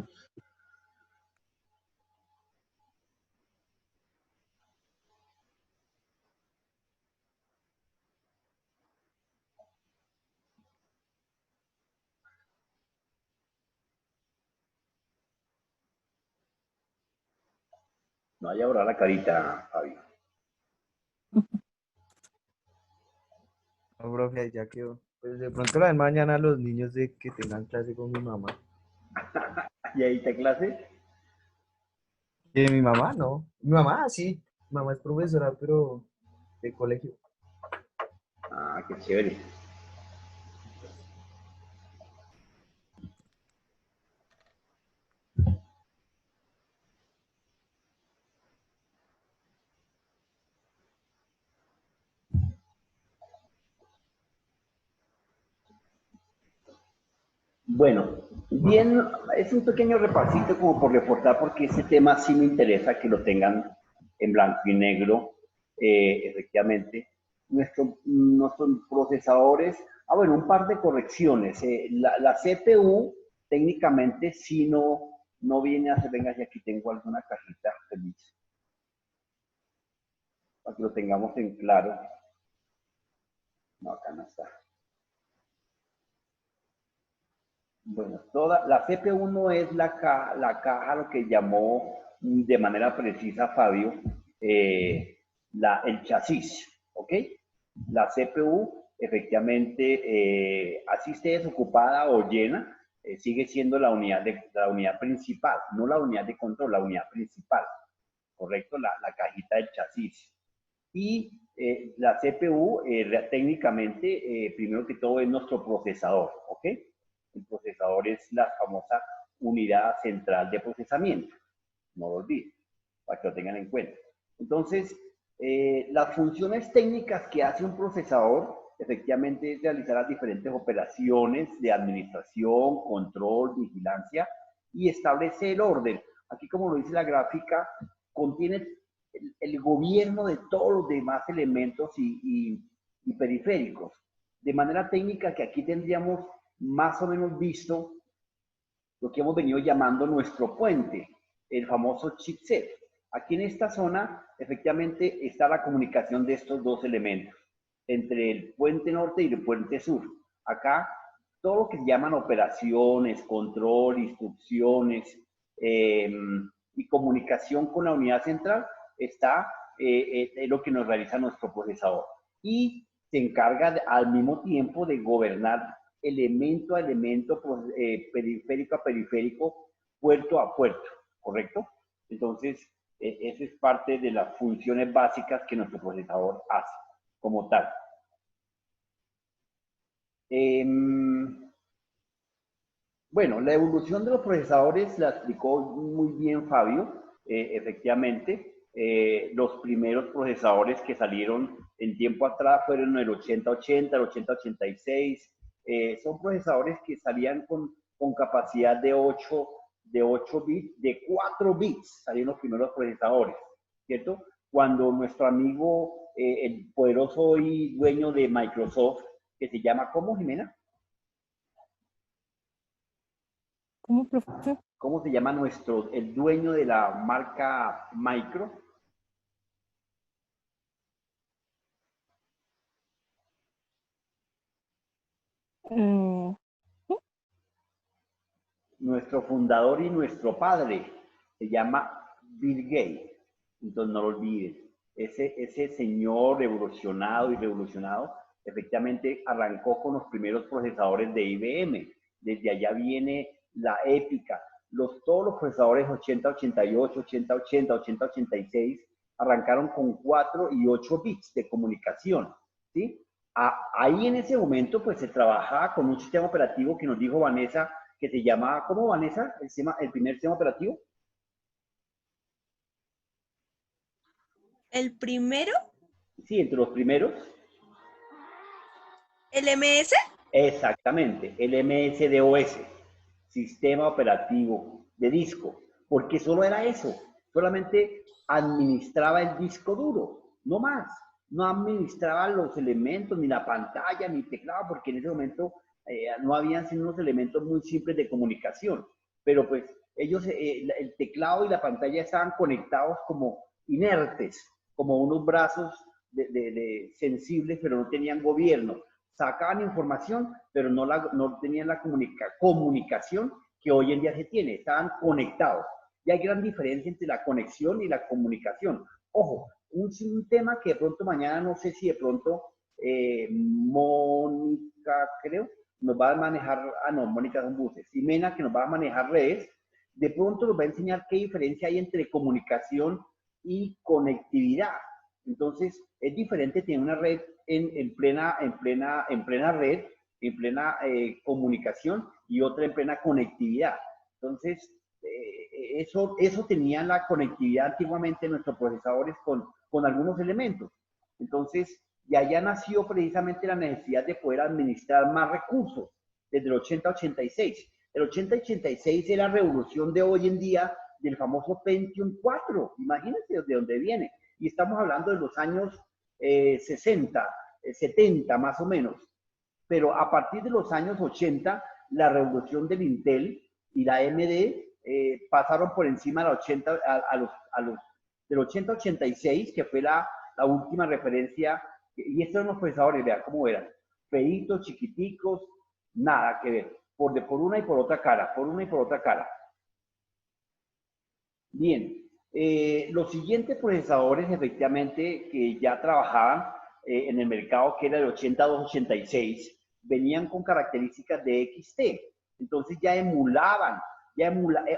No vaya a borrar la carita, Fabio. No, profe, ahí ya quedó. Pues de pronto la ven mañana a los niños de que tengan clase con mi mamá. ¿Y ahí está clase? Y mi mamá, no. Mi mamá, sí. Mi mamá es profesora, pero de colegio. Ah, qué chévere. Bueno, bien, es un pequeño repasito como por reportar porque ese tema sí me interesa que lo tengan en blanco y negro, efectivamente. Nuestros procesadores, bueno, un par de correcciones. La CPU técnicamente sí no viene a ser, venga, y aquí tengo alguna cajita feliz, para que lo tengamos en claro. No, acá no está. Bueno, la CPU no es la caja, lo que llamó de manera precisa Fabio, el chasis, ¿ok? La CPU, efectivamente, así esté desocupada o llena, sigue siendo la unidad principal, no la unidad de control, la unidad principal, ¿correcto? La cajita del chasis. Y la CPU, técnicamente, primero que todo, es nuestro procesador, ¿ok? El procesador es la famosa unidad central de procesamiento. No lo olviden, para que lo tengan en cuenta. Entonces, las funciones técnicas que hace un procesador, efectivamente, es realizar las diferentes operaciones de administración, control, vigilancia y establece el orden. Aquí, como lo dice la gráfica, contiene el gobierno de todos los demás elementos y periféricos. De manera técnica que aquí tendríamos más o menos visto lo que hemos venido llamando nuestro puente, el famoso chipset. Aquí en esta zona, efectivamente, está la comunicación de estos dos elementos, entre el puente norte y el puente sur. Acá, todo lo que se llaman operaciones, control, instrucciones y comunicación con la unidad central, está lo que nos realiza nuestro procesador. Y se encarga al mismo tiempo de gobernar elemento a elemento, periférico a periférico, puerto a puerto, ¿correcto? Entonces, eso es parte de las funciones básicas que nuestro procesador hace, como tal. Bueno, la evolución de los procesadores la explicó muy bien Fabio, efectivamente. Los primeros procesadores que salieron en tiempo atrás fueron el 8080, el 8086. Son procesadores que salían con capacidad de 8 bits, de 4 bits, salieron los primeros procesadores, ¿cierto? Cuando nuestro amigo, el poderoso y dueño de Microsoft, que se llama, ¿cómo, Jimena? ¿Cómo, profe? ¿Cómo se llama el dueño de la marca Micro? Mm, Nuestro fundador y nuestro padre se llama Bill Gates. Entonces no lo olviden. Ese señor revolucionado, efectivamente arrancó con los primeros procesadores de IBM. Desde allá viene la épica. Todos los procesadores 8088, 8080, 8086 arrancaron con 4 y 8 bits de comunicación, ¿sí? Ahí en ese momento pues se trabajaba con un sistema operativo que nos dijo Vanessa, que se llamaba, ¿cómo, Vanessa? El primer sistema operativo. ¿El primero? Sí, entre los primeros. ¿El MS? Exactamente, el MS-DOS, sistema operativo de disco, porque solo era eso, solamente administraba el disco duro, no más, no administraba los elementos, ni la pantalla, ni el teclado, porque en ese momento no habían sino unos elementos muy simples de comunicación, pero pues ellos, el teclado y la pantalla estaban conectados como inertes, como unos brazos sensibles, pero no tenían gobierno. Sacaban información, pero no tenían la comunicación que hoy en día se tiene. Estaban conectados. Y hay gran diferencia entre la conexión y la comunicación. Ojo, un tema que de pronto mañana, no sé si de pronto Mónica, creo, nos va a manejar, no, Mónica son buses, Ximena, que nos va a manejar redes, de pronto nos va a enseñar qué diferencia hay entre comunicación y conectividad. Entonces, es diferente tener una red en plena red, en plena comunicación y otra en plena conectividad. Entonces, eso tenían la conectividad antiguamente nuestros procesadores con algunos elementos. Entonces, de allá nació precisamente la necesidad de poder administrar más recursos desde el 80-86. El 80-86 es la revolución de hoy en día del famoso Pentium 4. Imagínense de dónde viene. Y estamos hablando de los años 60, 70 más o menos. Pero a partir de los años 80, la revolución del Intel y la AMD pasaron por encima de del 80-86, que fue la última referencia. Y estos eran los procesadores, vean cómo eran. Feitos, chiquiticos, nada que ver. Por una y por otra cara, por una y por otra cara. Bien. Los siguientes procesadores, efectivamente, que ya trabajaban en el mercado, que era el 8286, venían con características de XT. Entonces ya emulaban,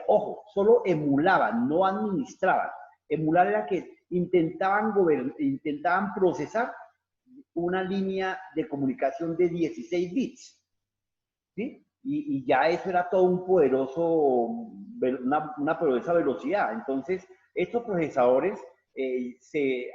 ojo, solo emulaban, no administraban. Emular era que intentaban procesar una línea de comunicación de 16 bits, ¿sí? Y ya eso era todo un poderoso, una poderosa velocidad. Entonces, estos procesadores,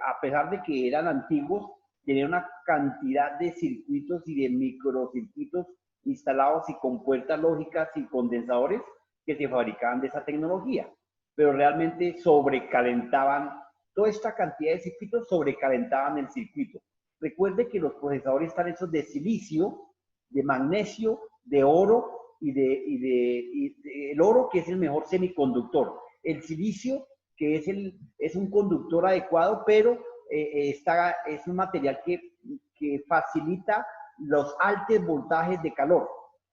a pesar de que eran antiguos, tenían una cantidad de circuitos y de microcircuitos instalados y con puertas lógicas y condensadores que se fabricaban de esa tecnología. Pero realmente sobrecalentaban, toda esta cantidad de circuitos sobrecalentaban el circuito. Recuerde que los procesadores están hechos de silicio, de magnesio, de oro y el oro, que es el mejor semiconductor. El silicio, que es un conductor adecuado, pero es un material que facilita los altos voltajes de calor.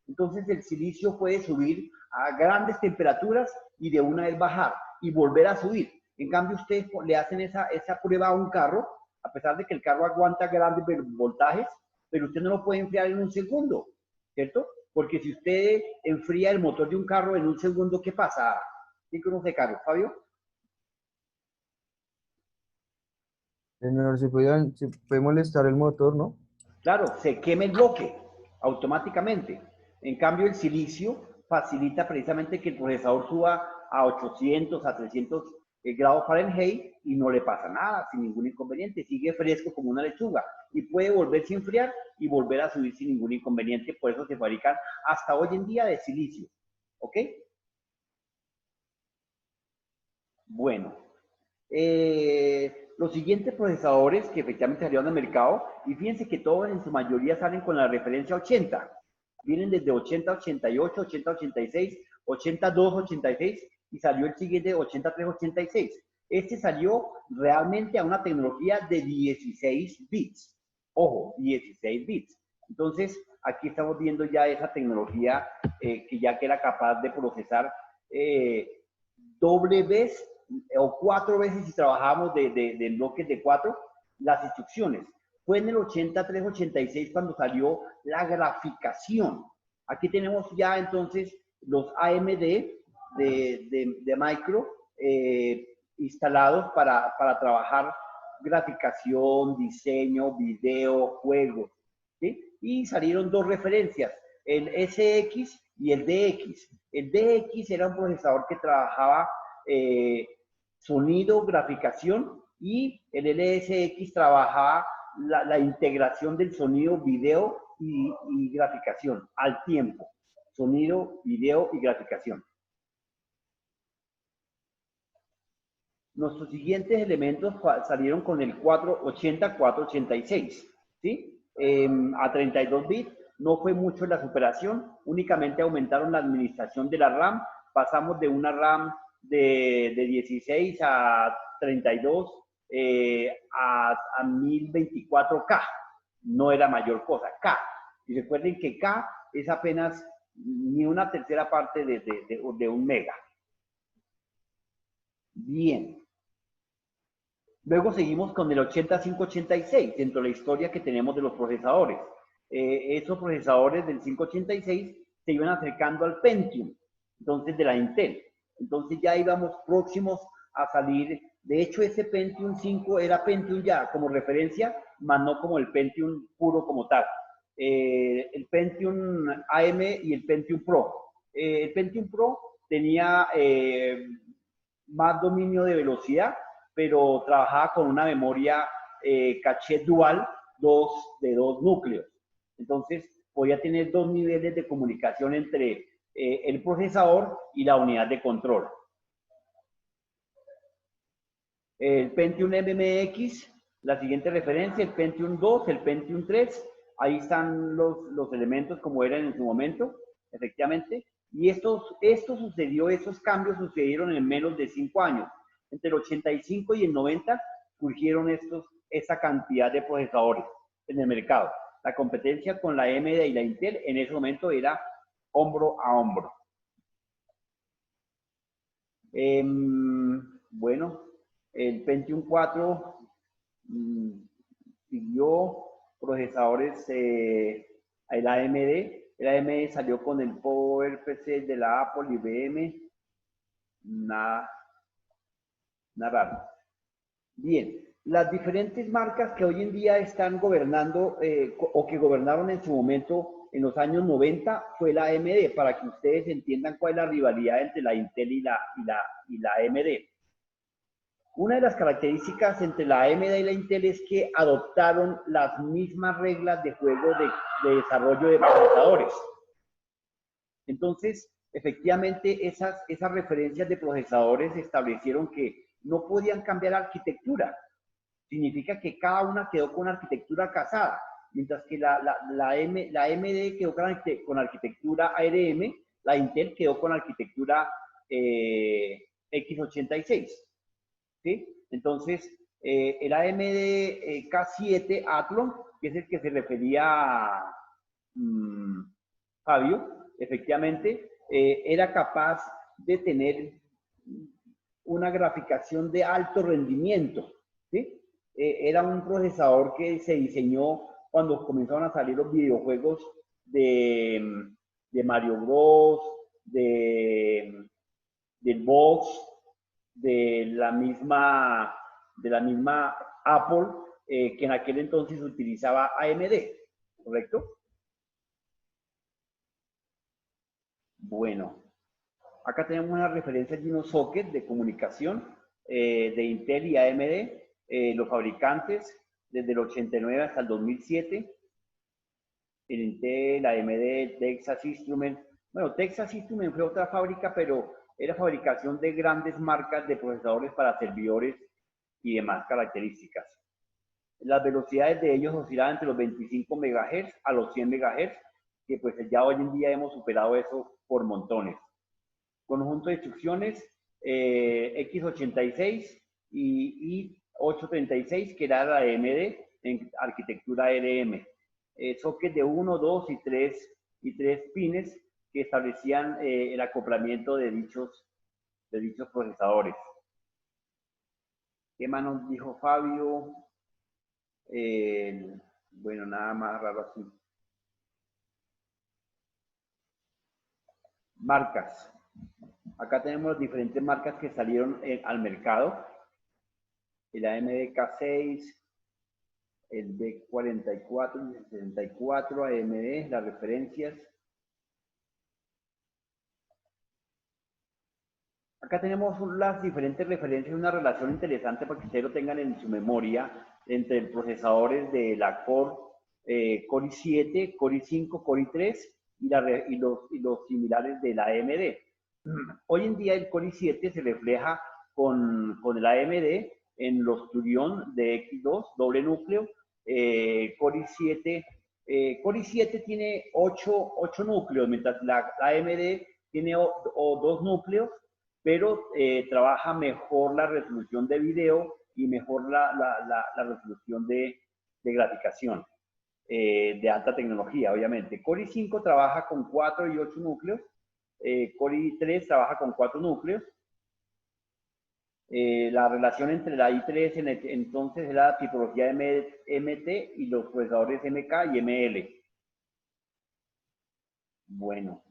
Entonces el silicio puede subir a grandes temperaturas y de una vez bajar y volver a subir. En cambio, ustedes le hacen esa prueba a un carro, a pesar de que el carro aguanta grandes voltajes, pero usted no lo puede enfriar en un segundo, ¿cierto? Porque si usted enfría el motor de un carro en un segundo, ¿qué pasa? ¿Quién conoce carro, Fabio? Señor, se puede molestar el motor, ¿no? Claro, se quema el bloque automáticamente. En cambio, el silicio facilita precisamente que el procesador suba a 800, a 300 grados Fahrenheit y no le pasa nada, sin ningún inconveniente. Sigue fresco como una lechuga y puede volverse a enfriar y volver a subir sin ningún inconveniente. Por eso se fabrican hasta hoy en día de silicio. ¿Ok? Bueno. Los siguientes procesadores que efectivamente salieron al mercado, y fíjense que todos en su mayoría salen con la referencia 80. Vienen desde 80, 88, 80, 86, 82, 86 y salió el siguiente 83, 86. Este salió realmente a una tecnología de 16 bits. Ojo, 16 bits. Entonces, aquí estamos viendo ya esa tecnología que ya que era capaz de procesar doble vez o 4 veces si trabajábamos de bloques de 4 las instrucciones. Fue en el 83, 86 cuando salió la graficación. Aquí tenemos ya entonces los AMD de Micro instalados para trabajar graficación, diseño, video, juegos, ¿sí? Y salieron dos referencias, el SX y el DX. El DX era un procesador que trabajaba sonido, graficación, y el LSX trabajaba la integración del sonido, video y graficación al tiempo. Sonido, video y graficación. Nuestros siguientes elementos salieron con el 480, 486, ¿sí? A 32 bits, no fue mucho la superación, únicamente aumentaron la administración de la RAM, pasamos de una RAM de 16 a 32 a 1024K, no era mayor cosa, K. Y recuerden que K es apenas ni una tercera parte de un mega. Bien. Luego seguimos con el 8586, dentro de la historia que tenemos de los procesadores. Esos procesadores del 586 se iban acercando al Pentium, entonces de la Intel. Entonces ya íbamos próximos a salir. De hecho, ese Pentium 5 era Pentium ya como referencia, más no como el Pentium puro como tal. El Pentium AM y el Pentium Pro. El Pentium Pro tenía más dominio de velocidad, pero trabajaba con una memoria caché dual de dos núcleos. Entonces, podía tener dos niveles de comunicación entre el procesador y la unidad de control. El Pentium MMX, la siguiente referencia, el Pentium 2, el Pentium 3, ahí están los elementos como eran en su momento, efectivamente. Y esos cambios sucedieron en menos de 5 años. Entre el 85 y el 90 surgieron esa cantidad de procesadores en el mercado. La competencia con la AMD y la Intel en ese momento era hombro a hombro. Bueno, el Pentium 4 siguió procesadores, el AMD. El AMD salió con el PowerPC de la Apple, IBM, nada raro. Bien, las diferentes marcas que hoy en día están gobernando o que gobernaron en su momento en los años 90 fue la AMD, para que ustedes entiendan cuál es la rivalidad entre la Intel y la AMD. Una de las características entre la AMD y la Intel es que adoptaron las mismas reglas de juego de desarrollo de procesadores. Entonces, efectivamente, esas referencias de procesadores establecieron que no podían cambiar arquitectura. Significa que cada una quedó con arquitectura casada, mientras que la AMD quedó con arquitectura ARM, la Intel quedó con arquitectura x86. ¿Sí? Entonces, el AMD K7 Athlon, que es el que se refería Fabio, efectivamente, era capaz de tener una graficación de alto rendimiento, ¿sí? Era un procesador que se diseñó cuando comenzaron a salir los videojuegos de Mario Bros, del Box, de la misma Apple, que en aquel entonces utilizaba AMD, ¿correcto? Bueno, acá tenemos una referencia de unos sockets de comunicación de Intel y AMD, los fabricantes desde el 89 hasta el 2007, el Intel, AMD, Texas Instruments. Bueno, Texas Instruments fue otra fábrica, pero era fabricación de grandes marcas de procesadores para servidores y demás características. Las velocidades de ellos oscilaban entre los 25 MHz a los 100 MHz, que pues ya hoy en día hemos superado eso por montones. conjunto de instrucciones x86 y 836, que era la AMD en arquitectura ARM. Socket de 1, 2 y 3 pines que establecían el acoplamiento de dichos procesadores. ¿Qué más nos dijo Fabio? Bueno, nada más raro así. Marcas. Acá tenemos diferentes marcas que salieron al mercado. El AMD K6, el B44, el 64, AMD, las referencias. Acá tenemos las diferentes referencias, una relación interesante para que ustedes lo tengan en su memoria entre procesadores de la Core i7, Core i5, Core i3 y los similares de la AMD. Hoy en día el Core i7 se refleja con el AMD en los Turion de X2, doble núcleo. Core i7 tiene 8 núcleos, mientras la AMD tiene 2 núcleos, pero trabaja mejor la resolución de video y mejor la resolución de graficación de alta tecnología, obviamente. Core i5 trabaja con 4 y 8 núcleos. Core i3 trabaja con 4 núcleos. La relación entre la i3 entonces era la tipología MT y los procesadores MK y ML. Bueno.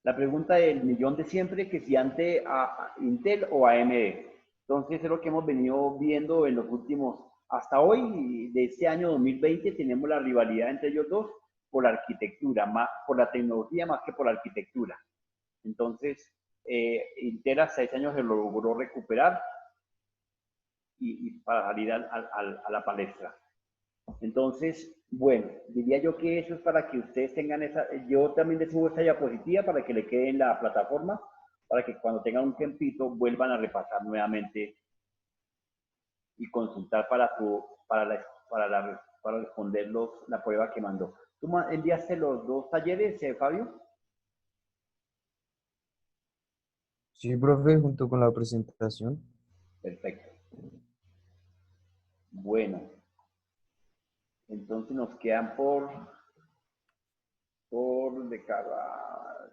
La pregunta del millón de siempre, que si antes a Intel o AMD. Entonces es lo que hemos venido viendo en los últimos, hasta hoy, de este año 2020, tenemos la rivalidad entre ellos dos por la arquitectura, más por la tecnología más que por la arquitectura. Entonces, Intel hasta 6 años se lo logró recuperar y para salir a la palestra. Entonces, bueno, diría yo que eso es para que ustedes tengan esa. Yo también les subo esta diapositiva para que le quede en la plataforma, para que cuando tengan un tiempito vuelvan a repasar nuevamente y consultar para responder la prueba que mandó. ¿Tú enviaste los 2 talleres, Fabio? Sí, profe, junto con la presentación. Perfecto. Bueno. Entonces nos quedan por descargar.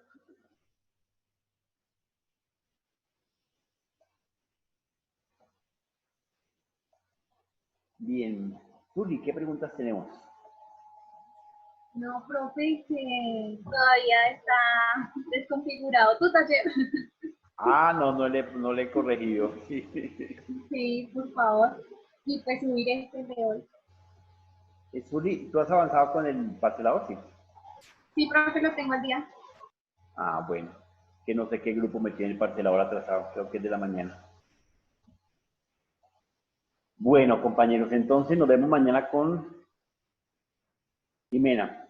Bien. Juli, ¿qué preguntas tenemos? No, profe, que todavía está desconfigurado tu taller. Ah, no le he corregido. Sí, por favor. Y pues subir este de hoy. Juli, ¿tú has avanzado con el parcelador? Sí. Sí, profe, lo tengo al día. Ah, bueno. Que no sé qué grupo me tiene el parcelador atrasado. Creo que es de la mañana. Bueno, compañeros, entonces nos vemos mañana con Jimena.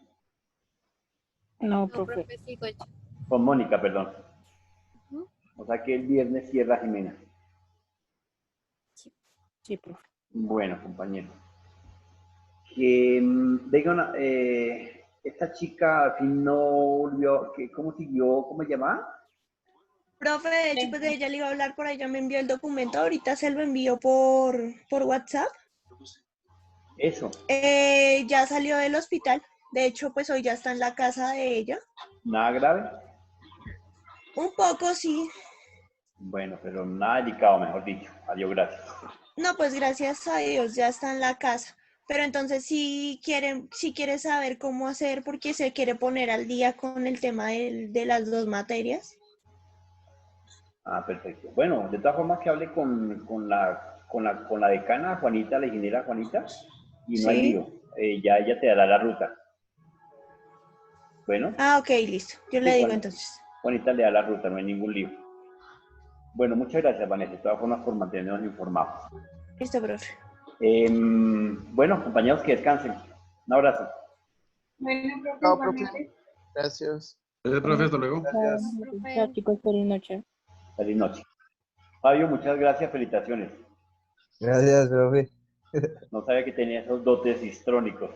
No, No, profe. profe, sigo yo. Con Mónica, perdón. Ujú. O sea que el viernes cierra Jimena. Sí, profe. Bueno, compañeros. Que vengan, esta chica al fin no volvió, ¿cómo siguió? ¿Cómo se llamaba? Profe, de hecho, pues ella le iba a hablar por ahí, ya me envió el documento, ahorita se lo envió por WhatsApp. Eso. Ya salió del hospital, de hecho, pues hoy ya está en la casa de ella. ¿Nada grave? Un poco, sí. Bueno, pero nada delicado, mejor dicho. Adiós, gracias. No, pues gracias a Dios, ya está en la casa. Pero entonces si quiere saber cómo hacer, porque se quiere poner al día con el tema de las 2 materias. Ah, perfecto. Bueno, de todas formas que hable con la decana, Juanita, la ingeniera Juanita, y no hay Sí. lío. Ya ella te dará la ruta. Bueno. Ah, ok, listo. Yo le digo entonces. Juanita le da la ruta, no hay ningún lío. Bueno, muchas gracias, Vanessa, de todas formas por mantenernos informados. Listo, profe. Bueno, compañeros, que descansen. Un abrazo. Bueno, profe, Chao, igualmente. profe. Gracias. Gracias, profe, hasta luego. Gracias. Profe. Ya, chicos, feliz noche. Feliz noche. Fabio, muchas gracias, felicitaciones. Gracias, profe. No sabía que tenía esos dotes histrónicos.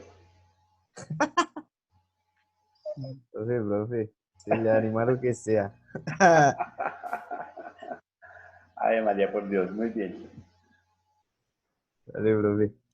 Profe. Se le anima lo que sea. Ay, María, por Dios, muy bien. Dale, profe.